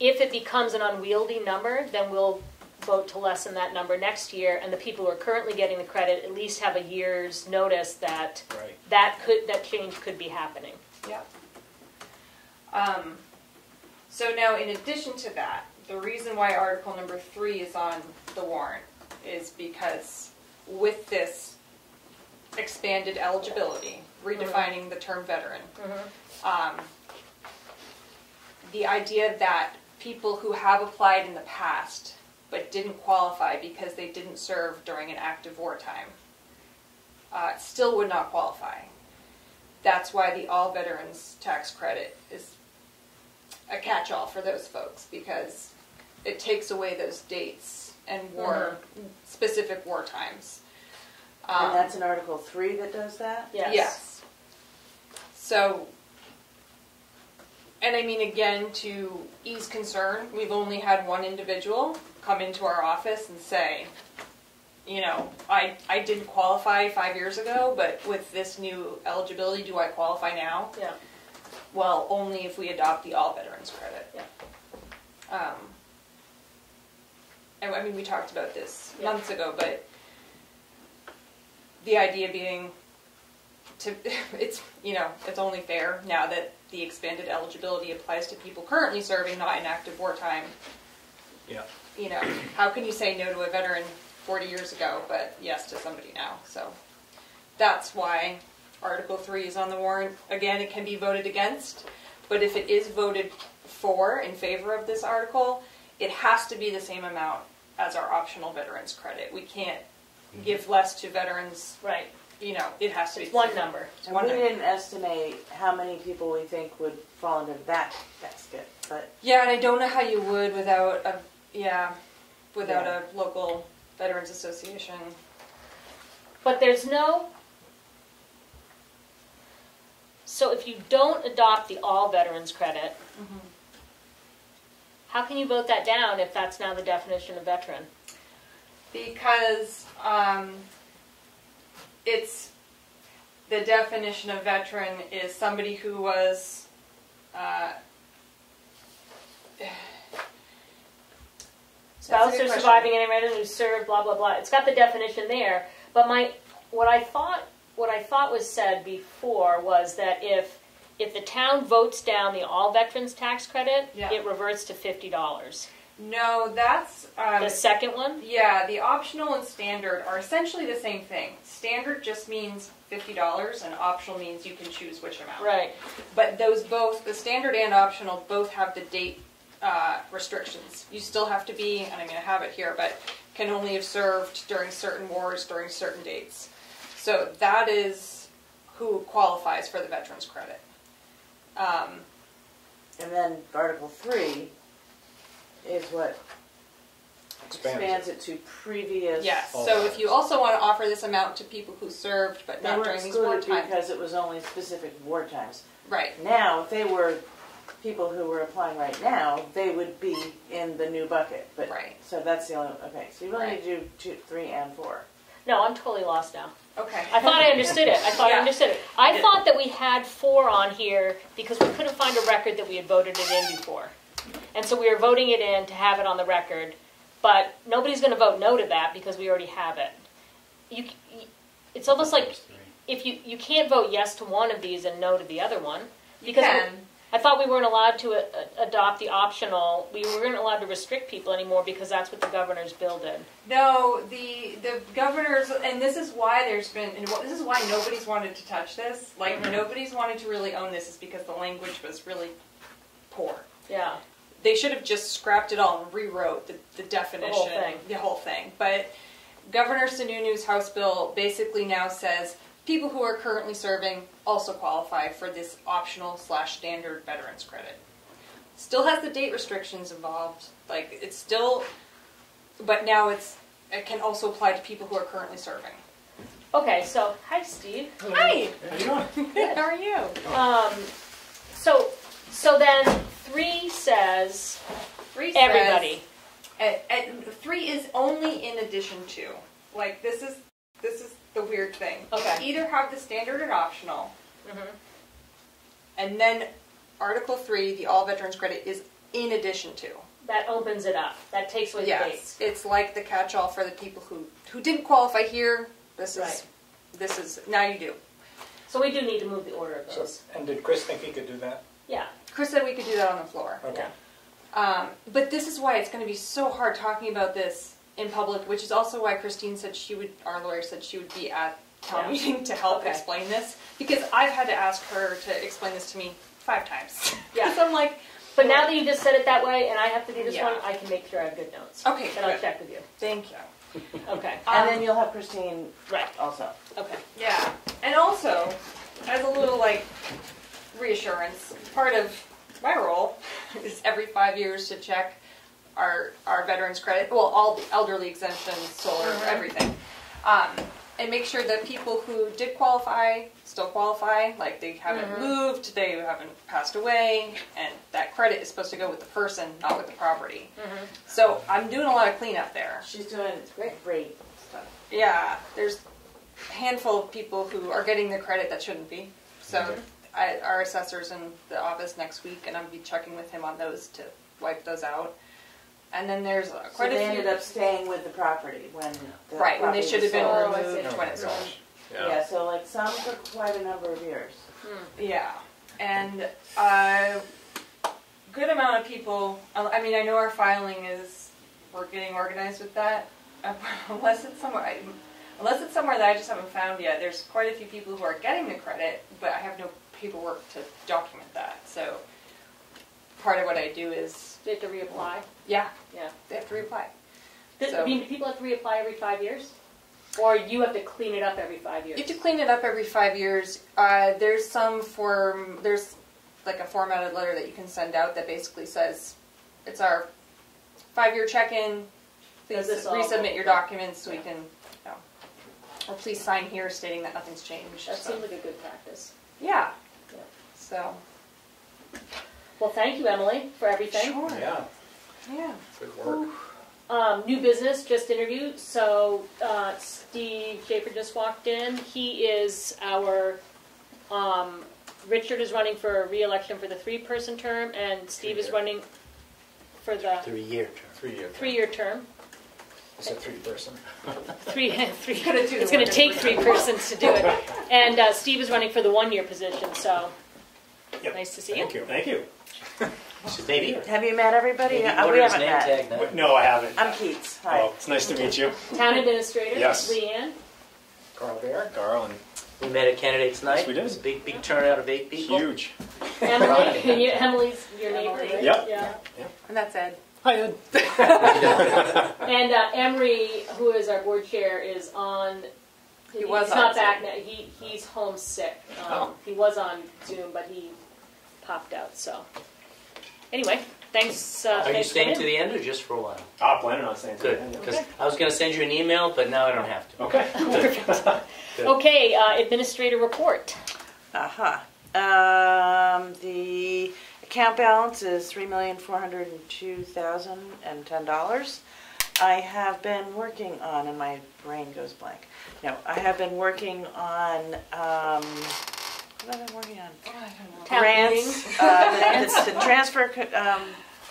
If it becomes an unwieldy number, then we'll vote to lessen that number next year, and the people who are currently getting the credit at least have a year's notice that Right. that change could be happening. Yeah. So now, in addition to that, the reason why Article number 3 is on the warrant is because with this expanded eligibility, redefining the term veteran, the idea that people who have applied in the past but didn't qualify because they didn't serve during an active wartime still would not qualify. That's why the all veterans tax credit is a catch-all for those folks, because it takes away those dates and specific war times. And that's in Article 3 that does that? Yes. So, and I mean, again, to ease concern, we've only had one individual come into our office and say, I didn't qualify 5 years ago, but with this new eligibility, do I qualify now? Yeah. Well, only if we adopt the all veterans credit. Yeah. And I mean, we talked about this months ago, but the idea being it's only fair now that the expanded eligibility applies to people currently serving, not in active wartime. Yeah. How can you say no to a veteran 40 years ago, but yes to somebody now? So that's why Article 3 is on the warrant. Again, it can be voted against, but if it is voted for, in favor of this article, it has to be the same amount as our optional veterans credit. We can't give less to veterans. Right. It has to be It's one number. And we didn't estimate how many people we think would fall into that basket, but Yeah, and I don't know how you would without a local veterans association. But there's no, so if you don't adopt the all veterans credit, how can you vote that down if that's now the definition of veteran? Because it's, the definition of veteran is somebody who was Spouse or surviving any resident who served, blah blah blah. It's got the definition there. But what I thought was said before was that if the town votes down the all veterans tax credit, it reverts to $50. No, that's The second one? Yeah, the optional and standard are essentially the same thing. Standard just means $50 and optional means you can choose which amount. Right. But those both, the standard and optional, both have the date restrictions. You still have to be, and I'm going to have it here, but can only have served during certain wars, during certain dates. So that is who qualifies for the veterans credit. And then Article 3 is what expands it to previous. Yes. So if you also want to offer this amount to people who served, but They not were during these war excluded times. because it was only specific war times. Right. Now, if they were people who were applying right now, they would be in the new bucket. But Right. So that's the only. Okay. So you really Right. need to do 2, 3, and 4. No, I'm totally lost now. Okay. I thought I understood it. I Yeah. understood it. I thought that we had 4 on here because we couldn't find a record that we had voted it in before. And so we were voting it in to have it on the record. But nobody's going to vote no to that because we already have it. It's almost like if you can't vote yes to one of these and no to the other one. Because You can. I thought we weren't allowed to adopt the optional. We weren't allowed to restrict people anymore because that's what the governor's bill did. No, the governors, and this is why there's been, and this is why nobody's wanted to touch this. Like nobody's wanted to really own this, is because the language was really poor. Yeah. They should have just scrapped it all and rewrote the definition, the whole thing. But Governor Sununu's House bill basically now says people who are currently serving also qualify for this optional / standard veterans credit. Still has the date restrictions involved. Like it's still, but now it can also apply to people who are currently serving. Okay, so hi Steve. Hi. How you doing? Good. How are you? So then 3 says 3 says everybody. And 3 is only in addition to. Like this is the weird thing. Okay. You either have the standard and optional, and then Article 3, the all veterans credit, is in addition to. That opens it up. That takes away the dates. It's like the catch-all for the people who didn't qualify here. This is now you do. So we do need to move the order of those. And did Chris think he could do that? Yeah. Chris said we could do that on the floor. Okay. But this is why it's going to be so hard talking about this in public, which is also why Christine said our lawyer said she would be at town meeting to help explain this, because I've had to ask her to explain this to me 5 times. Yeah. Because I'm like, But now that you just said it that way, and I have to do this one, I can make sure I have good notes. Okay, Then I'll good. check with you. Thank you. Okay. And then you'll have Christine also. Okay. Yeah, and also, as a little reassurance, part of my role is every 5 years to check our veterans credit, well, all the elderly exemptions, solar, everything, and make sure that people who did qualify still qualify, like they haven't moved, they haven't passed away, and that credit is supposed to go with the person, not with the property. So I'm doing a lot of cleanup there. She's doing great stuff. Yeah, there's a handful of people who are getting the credit that shouldn't be. So our assessor's in the office next week, and I'll be checking with him on those to wipe those out. And then there's quite a few. They ended up staying with the property when the when they should have been removed Oh, when it sold. Yeah, so some for quite a number of years. Yeah, and a good amount of people. I mean, I know our filing we're getting organized with that, unless it's somewhere that I just haven't found yet. There's quite a few people who are getting the credit, but I have no paperwork to document that. So part of what I do is Do you have to reapply? Yeah, Yeah. they have to reapply. I mean, do people have to reapply every 5 years? Or you have to clean it up every 5 years? You have to clean it up every 5 years. There's there's like a formatted letter that you can send out that basically says, it's our 5-year check-in, please resubmit your documents so we can, or please sign here stating that nothing's changed. That so. seemed like a good practice. Yeah. Yeah. So. Well, thank you, Emily, for everything. Sure. Yeah, Yeah. good work. New business, just interviewed. So Steve Schaefer just walked in. He is our, Richard is running for re-election for the 3-person term, and Steve is running for the 3-year term. 3-year. 3-year term. Is it 3-person? Three. Gonna do It's the going to one take every 3 persons to do it. And Steve is running for the 1-year position, so Yep. nice to see Thank you. Thank you. Maybe. Have you met everybody? Maybe We order his haven't name met. tag now. No, I haven't. I'm Keats. Hi. Oh, it's nice to meet you. Town administrator, Yes. Leanne. Carl Bear? Carl, and We met at candidates night. Yes, we did. It was a big turnout of 8 people. huge. Emily, Emily's your neighbor, right? Yep. Yeah. And that's Ed. Hi, Ed. And Emery, who is our board chair, is on. He was he's on not Zoom. back now. He's homesick. He was on Zoom, but he popped out. So anyway, thanks. Are you thanks for staying coming to the end or just for a while? I'm planning on staying Good, today. because I was going to send you an email, but now I don't have to. Okay. Good. Okay, administrator report. The account balance is $3,402,010. I have been working on, and my brain goes blank. No, I have been working on, what have I been working on? Town Grants, the transfer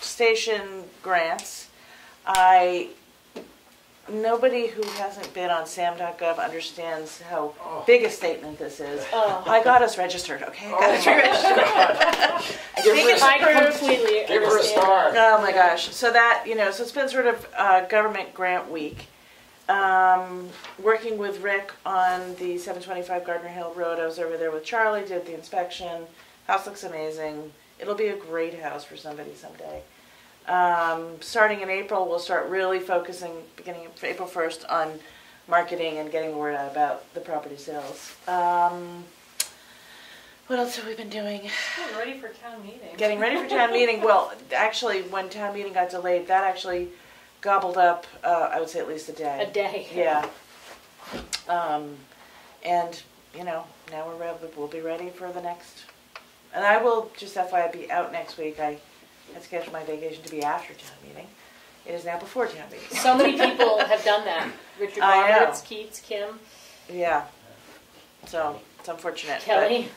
station grants. Nobody who hasn't been on sam.gov understands how big a statement this is. Oh. I got us registered, okay? I got us registered. I think it's I approved. completely Give her a understand. star. Oh my gosh. So that, so it's been sort of government grant week. Working with Rick on the 725 Gardner Hill Road. I was over there with Charlie, did the inspection. House looks amazing. It'll be a great house for somebody someday. Starting in April, we'll start really focusing, beginning of April 1st, on marketing and getting the word out about the property sales. What else have we been doing? Getting ready for town meeting. Getting ready for town meeting. Well, actually, when town meeting got delayed, that actually gobbled up, I would say at least a day. A day. Yeah. And, now we'll be ready for the next. And I will, just FYI, be out next week. I had scheduled my vacation to be after town meeting. It is now before town meeting. So many people have done that. Richard I know. Roberts, Keats, Kim, Yeah. So, it's unfortunate. Kelly.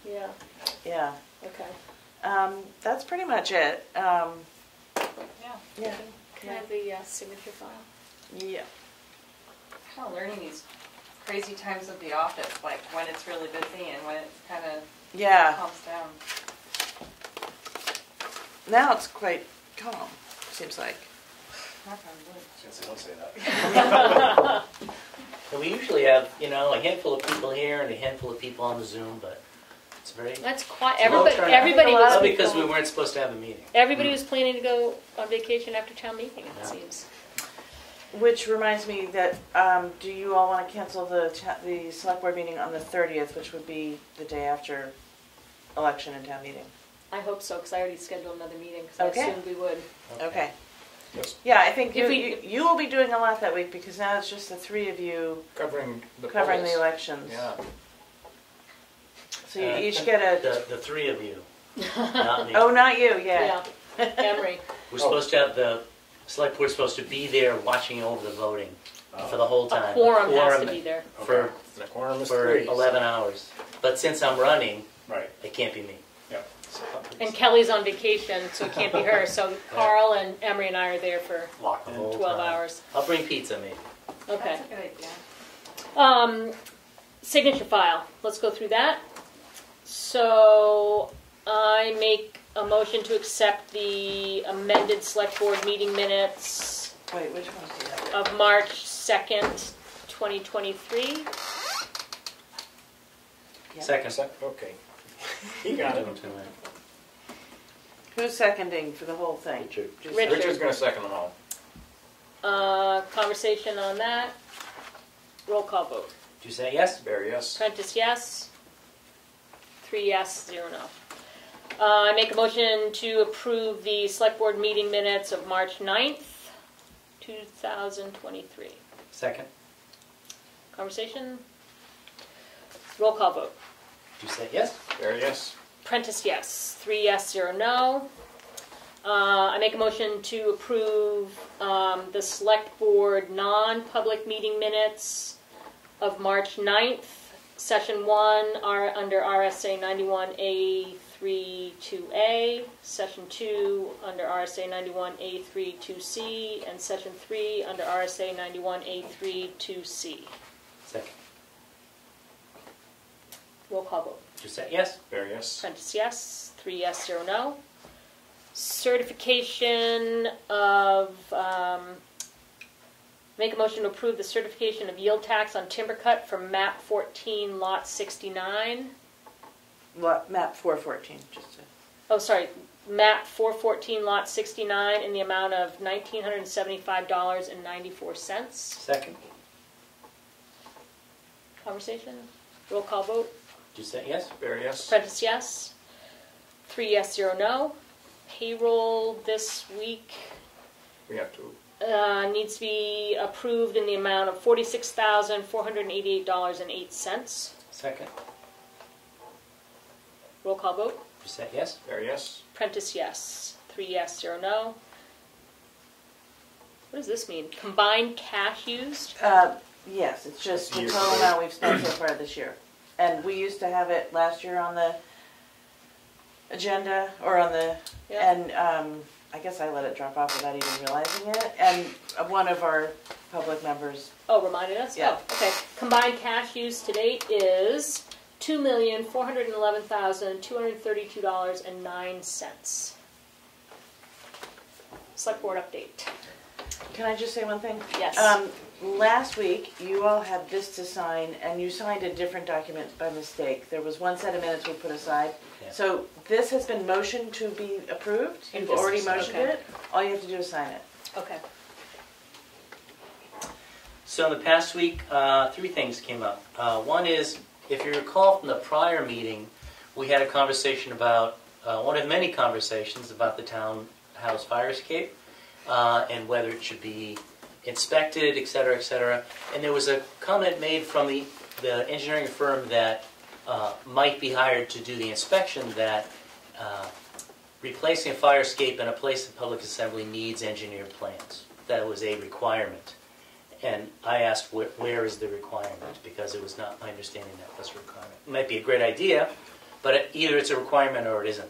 Yeah. But, yeah. Okay. That's pretty much it. Yeah. Yeah. Can I have the signature file? Yeah. Kind of learning these crazy times of the office, like when it's really busy and when it kind of Yeah. calms down. Now it's quite calm, seems like. Knock on wood. Don't say that. And we usually have, a handful of people here and a handful of people on the Zoom, but it's very... That's quiet. It's a low Everybody, turnout. everybody I think a lot was of Well, because we weren't supposed to have a meeting. everybody was planning to go on vacation after town meeting. It Yeah. seems. Which reminds me that, do you all want to cancel the select board meeting on the 30th, which would be the day after election and town meeting? I hope so, because I already scheduled another meeting. Because Okay. I assumed we would. Okay. Yes. Yeah, I think If you will be doing a lot that week because now it's just the three of you Covering the covering the polls. elections. Yeah. So you each get a. The 3 of you, not me. Oh, not you, yeah. Yeah. Emery. We're supposed to have the select board's supposed to be there watching over the voting for the whole A time. quorum has to be there. For, The quorum is for 3. 11 hours. But since I'm running, Right. it can't be me. Yeah. And Kelly's on vacation, so it can't be her. So Carl and Emery and I are there for Lock The the whole 12 time. hours. I'll bring pizza maybe. Okay. That's a good idea. Signature file. Let's go through that. So I make a motion to accept the amended select board meeting minutes Wait, which one's that? of March 2nd, 2023. Yeah. Second. Okay. He got it. Who's seconding for the whole thing? Richard. Just- Richard. Richard's going to second them all. Conversation on that. Roll call vote. Did you say yes? Barry, yes. Prentice, yes. 3 yes, 0 no. I make a motion to approve the select board meeting minutes of March 9th, 2023. Second. Conversation? Roll call vote. Did you say yes? Barry, yes? Prentice, yes. 3 yes, 0 no. I make a motion to approve the select board non-public meeting minutes of March 9th, session 1 under RSA 91A32A, session 2 under RSA 91A32C, and session 3 under RSA 91A32C. Second. Roll call vote. Did you say yes? Barry, yes. Prentice, yes. 3 yes, 0 no. Certification of, make a motion to approve the certification of yield tax on timber cut for map 14, lot 69. Map 414, just to. Oh, sorry, map 414, lot 69 in the amount of $1,975.94. Second. Conversation? Roll call vote. Did you say yes? Barry, yes? Prentice, yes. 3 yes, 0 no. Payroll this week We have to, needs to be approved in the amount of $46,488.08. Second. Roll call vote. Did you say yes? Barry, yes? Prentice, yes. 3 yes, 0 no. What does this mean? Combined cash used? Yes, it's just the Year total to date. amount we've spent so far this year. And we used to have it last year on the agenda, or on the, Yeah. and I guess I let it drop off without even realizing it. And one of our public members, Oh, reminded us? Yeah. Oh, okay. Combined cash used to date is $2,411,232.09. Select board update. can I just say one thing? Yes. Last week, you all had this to sign, and you signed a different document by mistake. There was one set of minutes we put aside. Yeah. So this has been motioned to be approved. You've Yes. already motioned Okay. it. All you have to do is sign it. Okay. So in the past week, 3 things came up. One is, if you recall from the prior meeting, we had a conversation about, one of many conversations about the townhouse fire escape, and whether it should be inspected, et cetera, et cetera. And there was a comment made from the engineering firm that might be hired to do the inspection, that replacing a fire escape in a place of public assembly needs engineered plans. That was a requirement. And I asked, where is the requirement? Because it was not my understanding that was a requirement. It might be a great idea, but either it's a requirement or it isn't.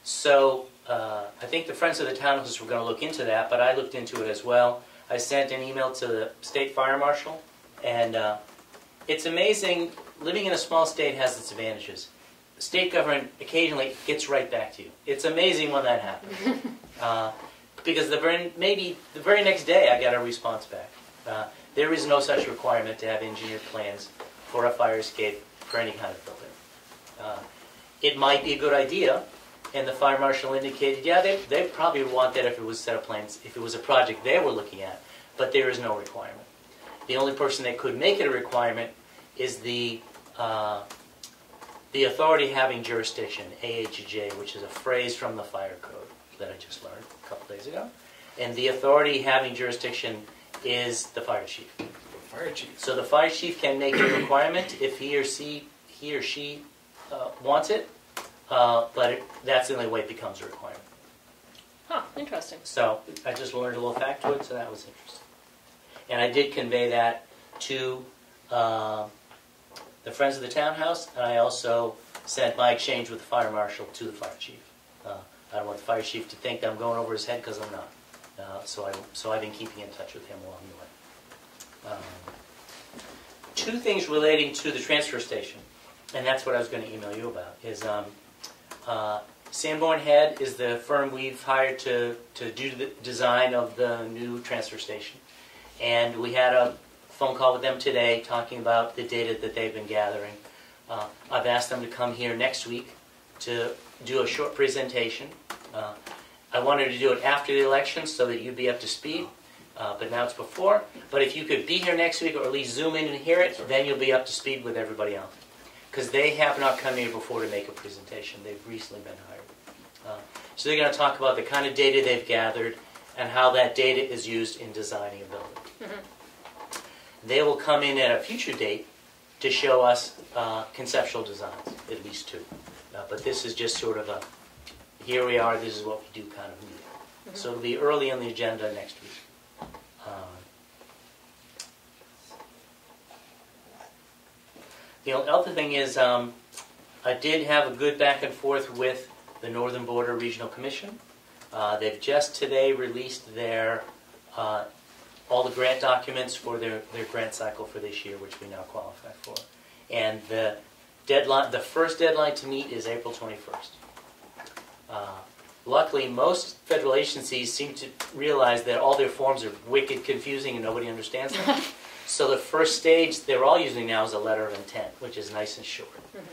So I think the Friends of the Townhouse were going to look into that, but I looked into it as well. I sent an email to the state fire marshal, and it's amazing. Living in a small state has its advantages. The state government occasionally gets right back to you. It's amazing when that happens. Because the very next day I got a response back. There is no such requirement to have engineered plans for a fire escape for any kind of building. It might be a good idea, and the fire marshal indicated, yeah, they probably would want that if it was a set of plans, if it was a project they were looking at, but there is no requirement. The only person that could make it a requirement is the authority having jurisdiction, AHJ, which is a phrase from the fire code that I just learned a couple days ago. And the authority having jurisdiction is the fire chief. Fire chief. So the fire chief can make a requirement if he or she wants it, but that's the only way it becomes a requirement. Huh, interesting. So I just learned a little factoid, so that was interesting. And I did convey that to the Friends of the Townhouse, and I also sent my exchange with the fire marshal to the fire chief. I don't want the fire chief to think I'm going over his head, because I'm not. So I've been keeping in touch with him along the way. 2 things relating to the transfer station, and that's what I was going to email you about, is Sanborn Head is the firm we've hired to do the design of the new transfer station. And we had a phone call with them today talking about the data that they've been gathering. I've asked them to come here next week to do a short presentation. I wanted to do it after the election so that you'd be up to speed, but now it's before. But if you could be here next week, or at least Zoom in and hear it, then you'll be up to speed with everybody else. Because they have not come here before to make a presentation. They've recently been hired. So they're going to talk about the kind of data they've gathered and how that data is used in designing a building. They will come in at a future date to show us conceptual designs, at least 2. But this is just sort of a, here we are, this is what we do kind of meeting. Mm-hmm. So it'll be early on the agenda next week. The other thing is, I did have a good back and forth with the Northern Border Regional Commission. They've just today released their all the grant documents for their grant cycle for this year, which we now qualify for. And the deadline, the first deadline to meet is April 21st. Luckily, most federal agencies seem to realize that all their forms are wicked confusing and nobody understands them. So the first stage they're all using now is a letter of intent, which is nice and short. Mm-hmm.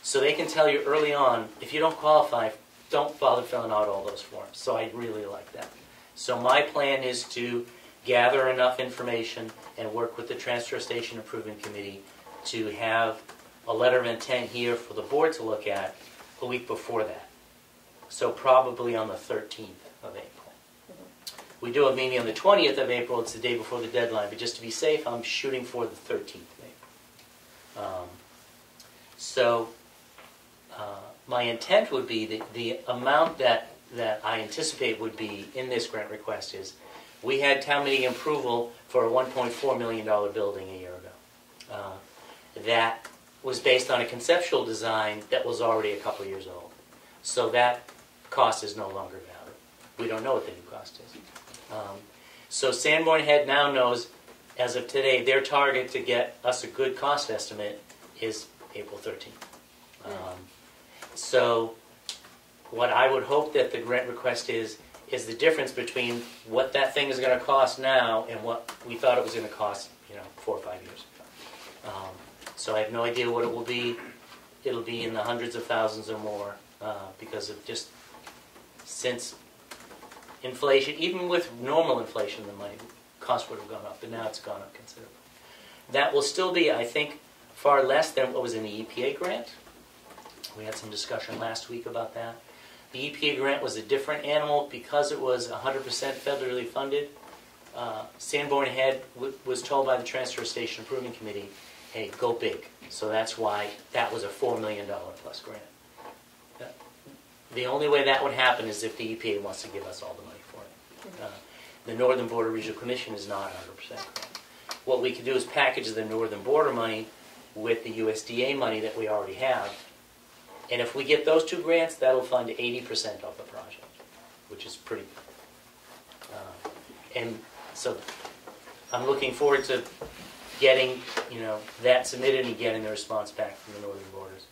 So they can tell you early on, if you don't qualify, don't bother filling out all those forms. So I really like that. So my plan is to gather enough information and work with the Transfer Station Improvement Committee to have a letter of intent here for the board to look at a week before that. So probably on the 13th of April. We do a meeting on the 20th of April. It's the day before the deadline. But just to be safe, I'm shooting for the 13th of April. My intent would be that the amount that I anticipate would be in this grant request is, we had town meeting approval for a $1.4 million building a year ago. That was based on a conceptual design that was already a couple years old. So that cost is no longer valid. We don't know what the new cost is. So Sanborn Head now knows, as of today, their target to get us a good cost estimate is April 13th. So what I would hope that the grant request is the difference between what that thing is going to cost now and what we thought it was going to cost, 4 or 5 years ago. So I have no idea what it will be. It'll be in the hundreds of thousands or more because of just since inflation, even with normal inflation, the money cost would have gone up, but now it's gone up considerably. That will still be, I think, far less than what was in the EPA grant. We had some discussion last week about that. The EPA grant was a different animal because it was 100% federally funded. Sanborn Head was told by the Transfer Station Improvement Committee, hey, go big. So that's why that was a $4 million plus grant. The only way that would happen is if the EPA wants to give us all the money for it. The Northern Border Regional Commission is not 100% grant. What we could do is package the Northern Border money with the USDA money that we already have. And if we get those 2 grants, that'll fund 80% of the project, which is pretty good. And so I'm looking forward to getting, that submitted and getting the response back from the Northern Borders.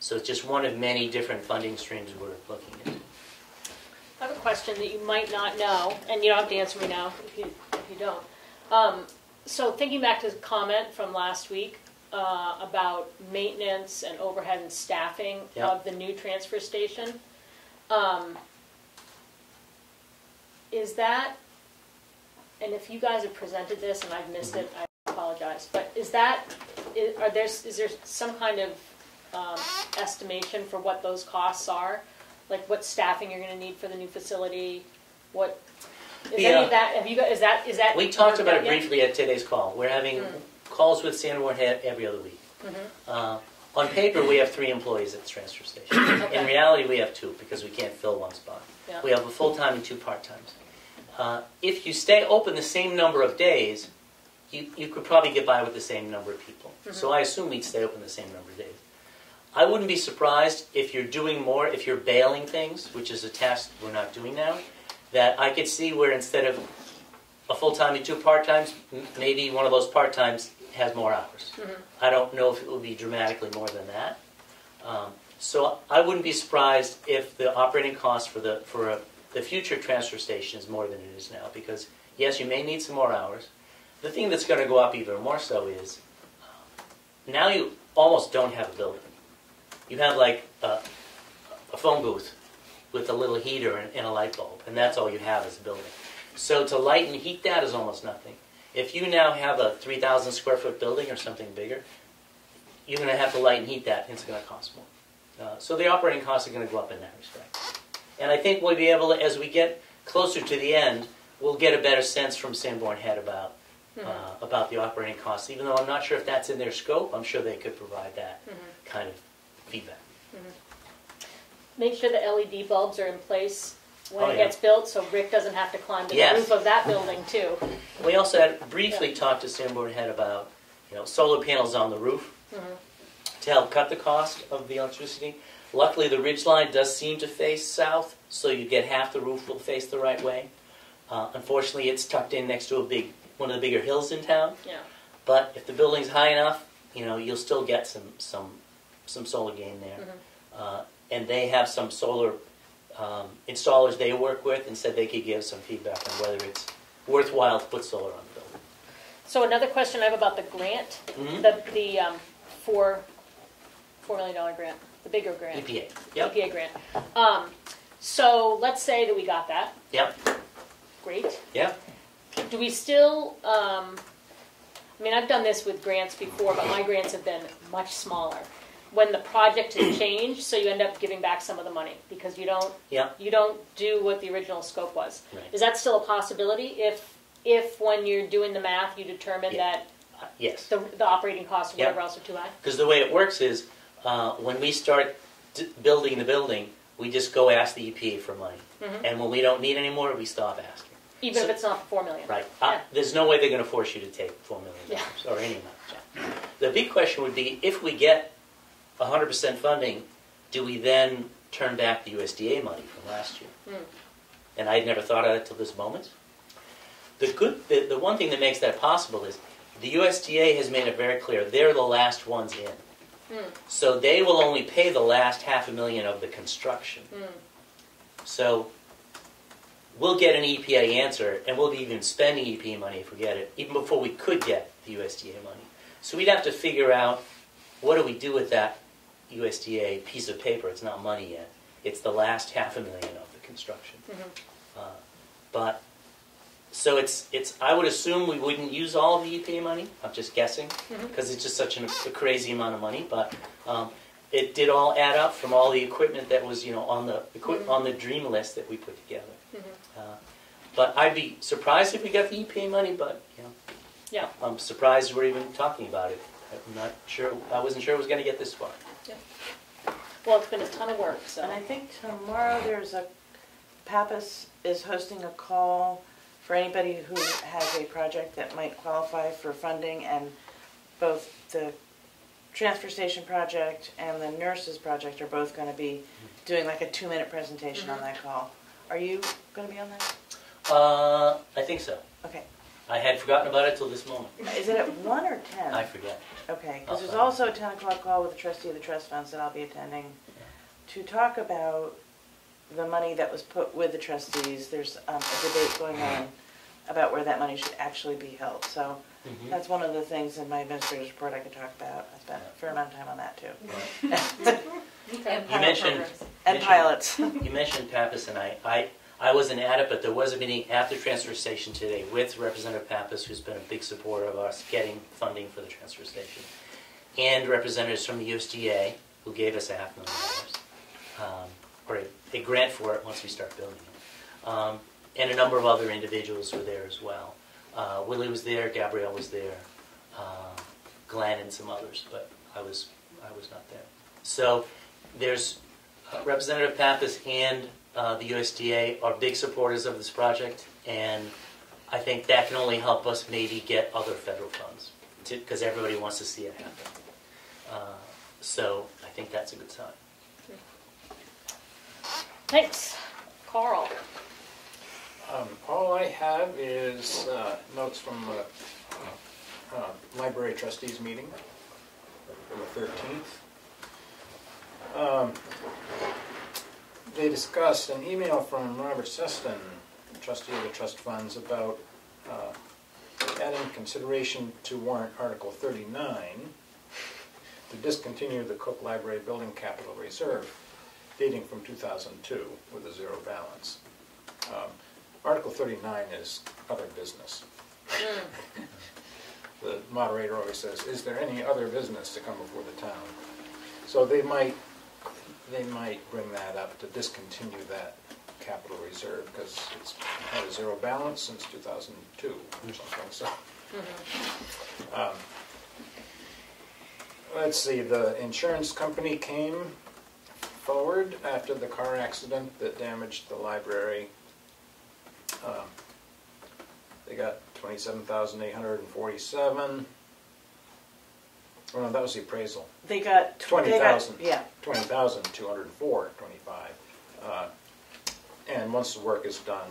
So it's just one of many different funding streams we're looking at. I have a question that you might not know, and you don't have to answer me now if you don't. So thinking back to the comment from last week about maintenance and overhead and staffing of the new transfer station, is that, and if you guys have presented this and I've missed it, I apologize, but is there some kind of estimation for what those costs are? Like what staffing you're going to need for the new facility? What is any of that? Have you guys? Is that? We talked about it briefly at today's call. We're having calls with Sanborn Head every other week. On paper, we have 3 employees at the transfer station. In reality, we have 2 because we can't fill one spot. Yeah. We have a full-time and 2 part-times. If you stay open the same number of days, you could probably get by with the same number of people. So I assume we'd stay open the same number of days. I wouldn't be surprised if you're doing more, if you're bailing things, which is a task we're not doing now, that I could see where instead of a full-time and 2 part-times, maybe one of those part-times has more hours. I don't know if it will be dramatically more than that. So I wouldn't be surprised if the operating cost for the future transfer station is more than it is now, because yes, you may need some more hours. The thing that's going to go up even more so is now you almost don't have a building. You have like a phone booth with a little heater and a light bulb, and that's all you have as a building. So to light and heat that is almost nothing. If you now have a 3,000 square foot building or something bigger, you're going to have to light and heat that, and it's going to cost more. So the operating costs are going to go up in that respect. And I think we'll be able to, as we get closer to the end, we'll get a better sense from Sanborn Head about about the operating costs. Even though I'm not sure if that's in their scope, I'm sure they could provide that kind of feedback. Make sure the LED bulbs are in place when Oh, it yeah. gets built, so Rick doesn't have to climb to Yes. the roof of that building too. We also had briefly talked to Sanborn Head about, solar panels on the roof to help cut the cost of the electricity. Luckily, the ridge line does seem to face south, so you get half the roof will face the right way. Unfortunately, it's tucked in next to one of the bigger hills in town. Yeah. But if the building's high enough, you'll still get some solar gain there. And they have some solar installers they work with, and said they could give some feedback on whether it's worthwhile to put solar on the building. So another question I have about the grant, the $4 million grant, the bigger grant. EPA. Yep. EPA grant. So let's say that we got that. Yep. Great. Yep. Do we still, I've done this with grants before, but my grants have been much smaller. When the project has changed, so you end up giving back some of the money because you don't do what the original scope was. Right. Is that still a possibility if when you're doing the math you determine that Yes. the operating costs or whatever else are too high? Because the way it works is, when we start building the building, we just go ask the EPA for money. And when we don't need any more, we stop asking. Even if it's not $4 million. Right. Yeah. There's no way they're going to force you to take $4 million or any amount. The big question would be, if we get 100% funding, do we then turn back the USDA money from last year? And I'd never thought of it till this moment. The one thing that makes that possible is the USDA has made it very clear they're the last ones in. So they will only pay the last $500,000 of the construction. So we'll get an EPA answer, and we'll be even spending EPA money if we get it, even before we could get the USDA money. So we'd have to figure out, what do we do with that USDA piece of paper? It's not money yet. It's the last $500,000 of the construction. So it's. I would assume we wouldn't use all of the EPA money. I'm just guessing, because it's just such a crazy amount of money. But it did all add up from all the equipment that was on the dream list that we put together. But I'd be surprised if we got the EPA money. But I'm surprised we're even talking about it. I'm not sure. I wasn't sure it was going to get this far. Well, it's been a ton of work. So. And I think tomorrow Pappas is hosting a call for anybody who has a project that might qualify for funding, and both the transfer station project and the nurses project are both going to be doing like a 2-minute presentation on that call. Are you going to be on that? I think so. Okay. I had forgotten about it till this moment. Is it at 1 or 10? I forget. Okay, because there's also a 10 o'clock call with the trustee of the trust funds that I'll be attending to talk about the money that was put with the trustees. There's a debate going on about where that money should actually be held. So that's one of the things in my administrator's report I could talk about. I spent a fair amount of time on that too. And pilots. You mentioned Pappas, and I wasn't at it, but there was a meeting at the transfer station today with Representative Pappas, who's been a big supporter of us getting funding for the transfer station, and representatives from the USDA, who gave us $500,000, or a grant for it once we start building it. And a number of other individuals were there as well. Willie was there, Gabrielle was there, Glenn and some others, but I was not there. So there's Representative Pappas and the USDA are big supporters of this project, and I think that can only help us maybe get other federal funds, because everybody wants to see it happen. So I think that's a good sign. Thanks. Carl. All I have is notes from the library trustees meeting on the 13th. They discussed an email from Robert Seston, trustee of the trust funds, about adding consideration to warrant Article 39 to discontinue the Cook Library Building Capital Reserve dating from 2002 with a zero balance. Article 39 is other business. The moderator always says, is there any other business to come before the town? So they might bring that up to discontinue that capital reserve because it's had a zero balance since 2002 or something. So Let's see, the insurance company came forward after the car accident that damaged the library. They got $27,847. Oh, no, that was the appraisal. They got 20,000. Yeah. 20,204.25. And once the work is done,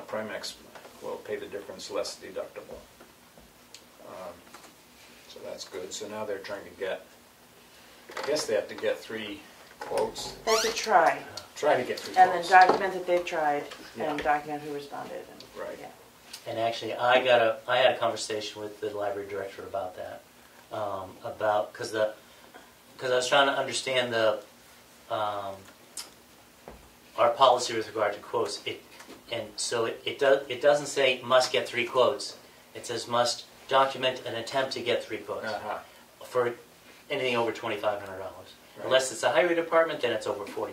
Primex will pay the difference less deductible. So that's good. So now they're trying to get, I guess they have to get 3 quotes. They have to try. Try to get 3 And quotes. then document that they've tried, Yeah. and document who responded. And, Right. Yeah. And actually, I had a conversation with the library director about that, because I was trying to understand our policy with regard to quotes. It doesn't say must get 3 quotes. It says must document an attempt to get 3 quotes for anything over $2,500. Right. Unless it's a highway department, then it's over $4,500.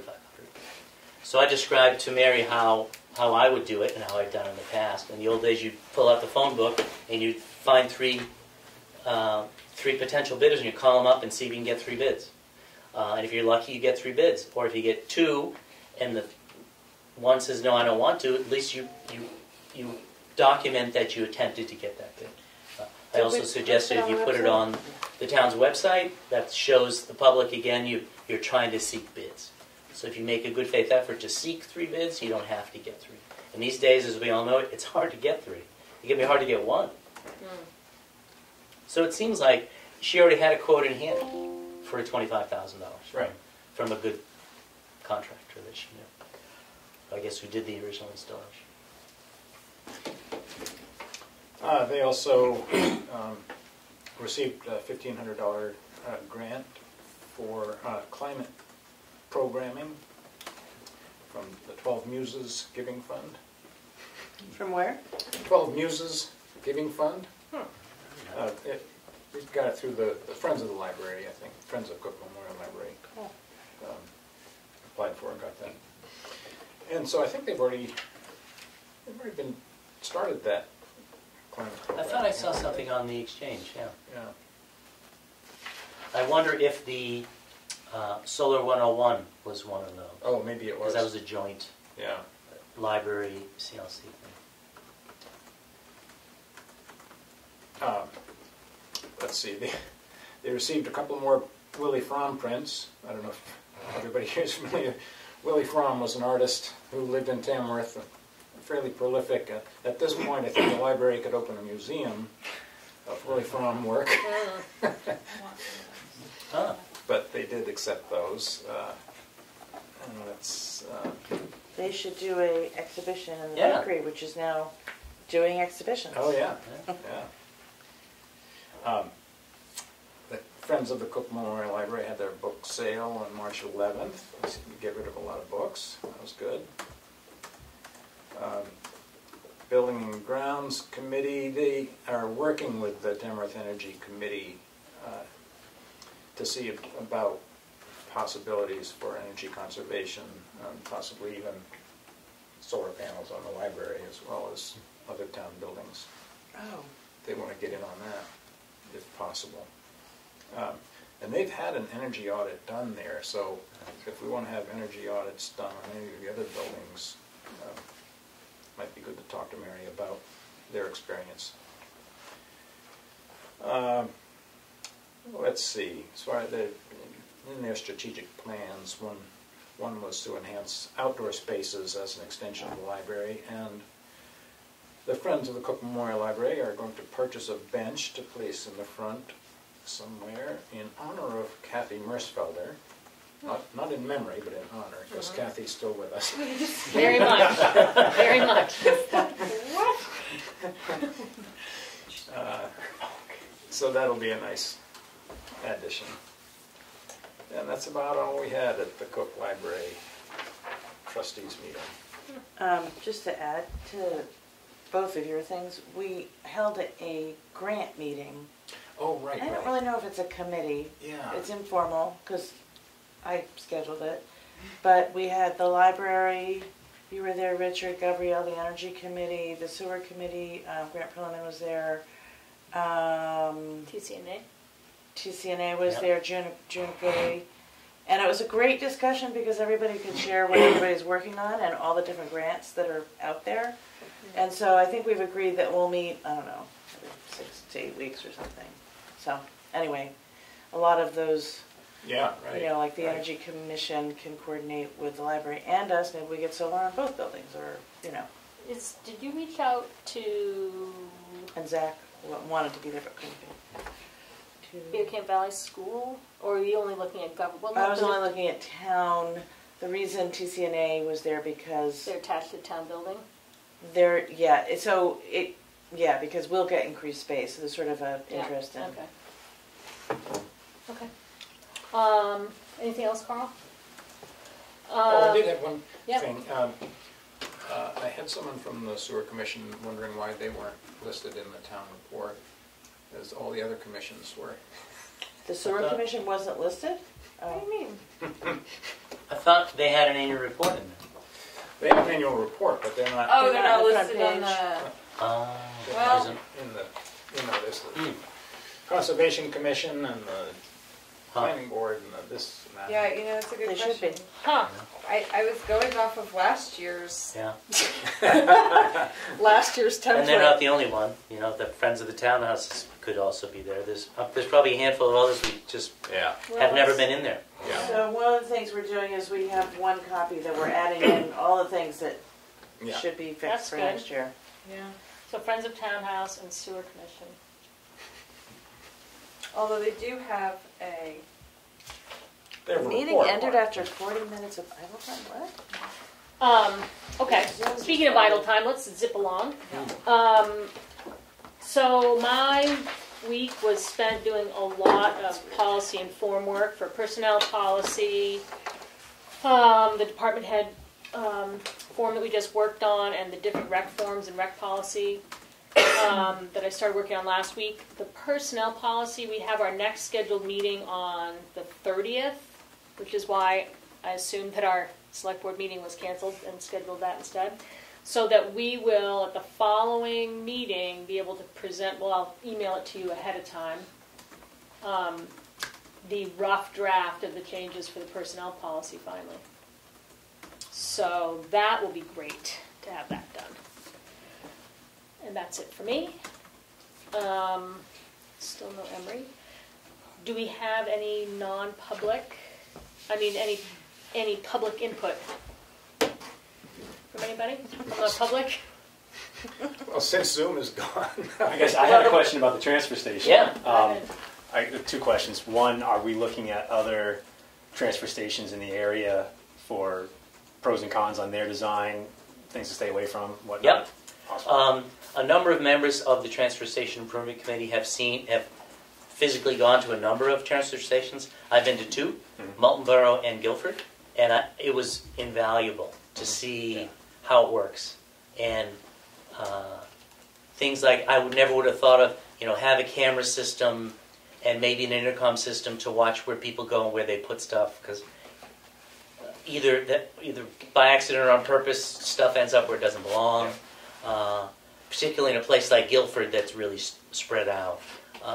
So I described to Mary how I would do it and how I've done it in the past. In the old days, you'd pull out the phone book and you'd find 3 potential bidders, and you call them up and see if you can get 3 bids. And if you're lucky, you get 3 bids. Or if you get 2, and the one says no, I don't want to, at least you document that you attempted to get that bid. I also suggested if you put it on the town's website, that shows the public again you're trying to seek bids. So if you make a good faith effort to seek 3 bids, you don't have to get 3. And these days, as we all know, it's hard to get 3. It can be hard to get 1. So it seems like she already had a quote in hand for $25,000 Right. from a good contractor that she knew. I guess who did the original installation. They also received a $1,500 grant for climate programming from the 12 Muses Giving Fund. From where? 12 Muses Giving Fund. We got it through the Friends of the Library, I think. Friends of Cook Memorial Library. Cool. Applied for and got that. And so I think they've already been started that climate I program. thought I saw something on the exchange, yeah. Yeah. I wonder if the Solar 101 was one of those. Oh, maybe it was. Because that was a joint Yeah. library CLC thing. Let's see. They received a couple more Willie Fromm prints. I don't know if everybody here is familiar. Willie Fromm was an artist who lived in Tamworth, fairly prolific. At this point, I think the library could open a museum of Willie Fromm work. But they did accept those. And that's... They should do a exhibition in the Yeah. bakery, which is now doing exhibitions. Oh, yeah. The Friends of the Cook Memorial Library had their book sale on March 11th. We get rid of a lot of books. That was good. Building and Grounds Committee, they are working with the Tamworth Energy Committee to see about possibilities for energy conservation, possibly even solar panels on the library as well as other town buildings. Oh. They want to get in on that, if possible. And they've had an energy audit done there, so if we want to have energy audits done on any of the other buildings, might be good to talk to Mary about their experience. Let's see, as far as in their strategic plans, one was to enhance outdoor spaces as an extension of the library, and the Friends of the Cook Memorial Library are going to purchase a bench to place in the front somewhere in honor of Kathy Mersfelder. Not in memory, but in honor, because Kathy's still with us. Very much. Very much. So that'll be a nice addition. And that's about all we had at the Cook Library trustees meeting. Just to add to both of your things, we held a grant meeting. Oh, right. I don't really know if it's a committee. Yeah. It's informal because I scheduled it. But we had the library, You were there, Richard, Gabrielle, the Energy Committee, the Sewer Committee, Grant Perlman was there. TCNA. TCNA was Yep. there, June Gay. And it was a great discussion because everybody could share what everybody's working on and all the different grants that are out there. And so I think we've agreed that we'll meet, I don't know, every 6 to 8 weeks or something. So anyway, a lot of those, Yeah, right. you know, like the right. Energy Commission can coordinate with the library and us. Maybe we get solar on both buildings, or, you know. Did you reach out to And Zach wanted to be there but couldn't be. Beaver Camp Valley School? Or are you only looking at government? I was only looking at town. The reason TCNA was there because They're attached to the town building? because we'll get increased space. So there's sort of a interest in. Okay. Anything else, Carl? Oh, I did have one Yep. thing. I had someone from the sewer commission wondering why they weren't listed in the town report, as all the other commissions were. The sewer commission wasn't listed? What do you mean? I thought they had an annual report in there. They have an annual report, but they're not. Oh, they're not on the front listed on page. the. they're well- not in the this Conservation Commission and the Planning Board and this and that. Yeah, you know, it's a good They question. should be. Huh. I was going off of last year's Yeah. template. And they're not the only one. You know, the Friends of the Townhouse could also be there. There's probably a handful of others we just Yeah. have never been in there. Yeah. So one of the things we're doing is we have one copy that we're adding in all the things that Yeah. should be fixed That's for good. next year. Yeah. So Friends of Townhouse and Sewer Commission. Although they do have a. They have a Meeting report. ended after 40 minutes of idle time. What? Okay, speaking of idle time, let's zip along. So my week was spent doing a lot of policy and form work for personnel policy, the department head form that we just worked on, and the different rec forms and rec policy that I started working on last week. The personnel policy, we have our next scheduled meeting on the 30th, which is why I assumed that our select board meeting was canceled and scheduled that instead. So that we will, at the following meeting, be able to present, well, I'll email it to you ahead of time, the rough draft of the changes for the personnel policy finally. So that will be great to have that done. And that's it for me. Still no Emery. Do we have any non-public, any public input? From anybody? From the public? Well, since Zoom is gone. I guess I had a question about the transfer station. Yeah. I have two questions. One, are we looking at other transfer stations in the area for pros and cons on their design, things to stay away from, whatnot? Yep. Awesome. A number of members of the Transfer Station Improvement Committee have physically gone to a number of transfer stations. I've been to two, Moulton Borough and Guilford, and it was invaluable to see how it works. And things like I never would have thought of, have a camera system and maybe an intercom system to watch where people go and where they put stuff, because either by accident or on purpose, stuff ends up where it doesn't belong. Particularly in a place like Guilford that's really spread out.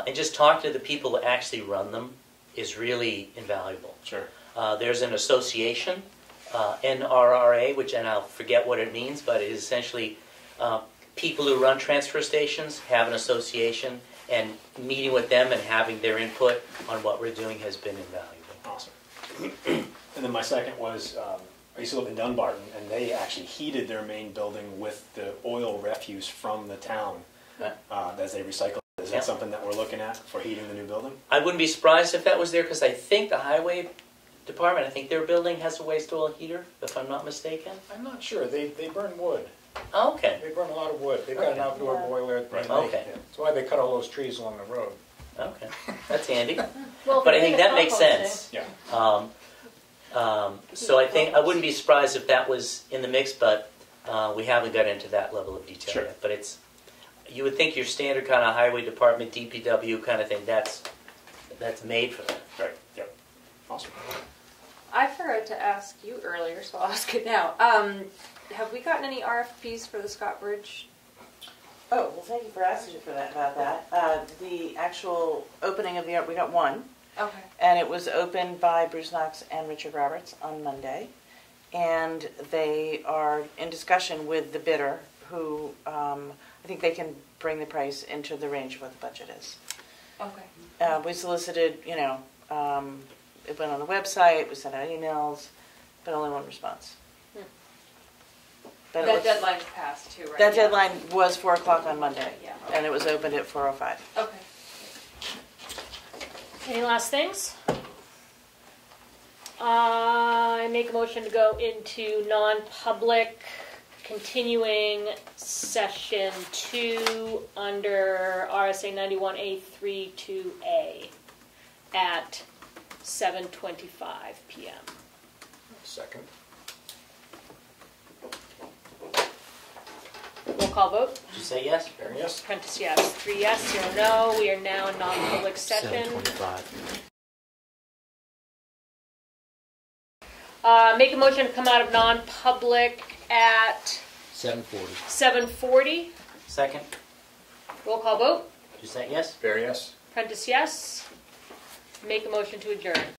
And just talk to the people that actually run them is really invaluable. Sure. There's an association, NRRA, and I'll forget what it means, but it is essentially people who run transfer stations have an association, and meeting with them and having their input on what we're doing has been invaluable. Awesome. And then my second was, I used to live in Dunbarton, and they actually heated their main building with the oil refuse from the town as they recycle. Is that something that we're looking at for heating the new building? I wouldn't be surprised if that was there, because I think the highway department, their building has a waste oil heater, if I'm not mistaken. I'm not sure. They burn wood. Oh, okay. They burn a lot of wood. They've got an outdoor boiler. Right. Okay. That's why they cut all those trees along the road. Okay. That's handy. Well, But I think that makes sense. Yeah. So I think I wouldn't be surprised if that was in the mix, but we haven't got into that level of detail Sure. yet. But you would think your standard kind of highway department, DPW kind of thing, that's made for that. Right. Yep. Awesome. I forgot to ask you earlier, so I'll ask it now. Have we gotten any RFPs for the Scott Bridge? Oh, well, thank you for asking about that. The actual opening of we got one, Okay. and it was opened by Bruce Knox and Richard Roberts on Monday. And they are in discussion with the bidder, who I think they can bring the price into the range of what the budget is. Okay. We solicited, it went on the website, we sent out emails, but only one response. But That deadline's passed too, right? that deadline was 4 o'clock on Monday, Yeah. and it was opened at 4:05. Okay. Any last things? I make a motion to go into non-public, continuing session 2 under RSA 91A32A at 7:25 p.m. Second. Roll call vote. Did you say yes? Barry, yes? Prentice, yes. 3 yes, 0 no. We are now in non-public session. 7:25. Make a motion to come out of non-public at 7:40. 7:40. Second? Roll call vote. Did you say yes? Barry, yes? Prentice, yes. Make a motion to adjourn.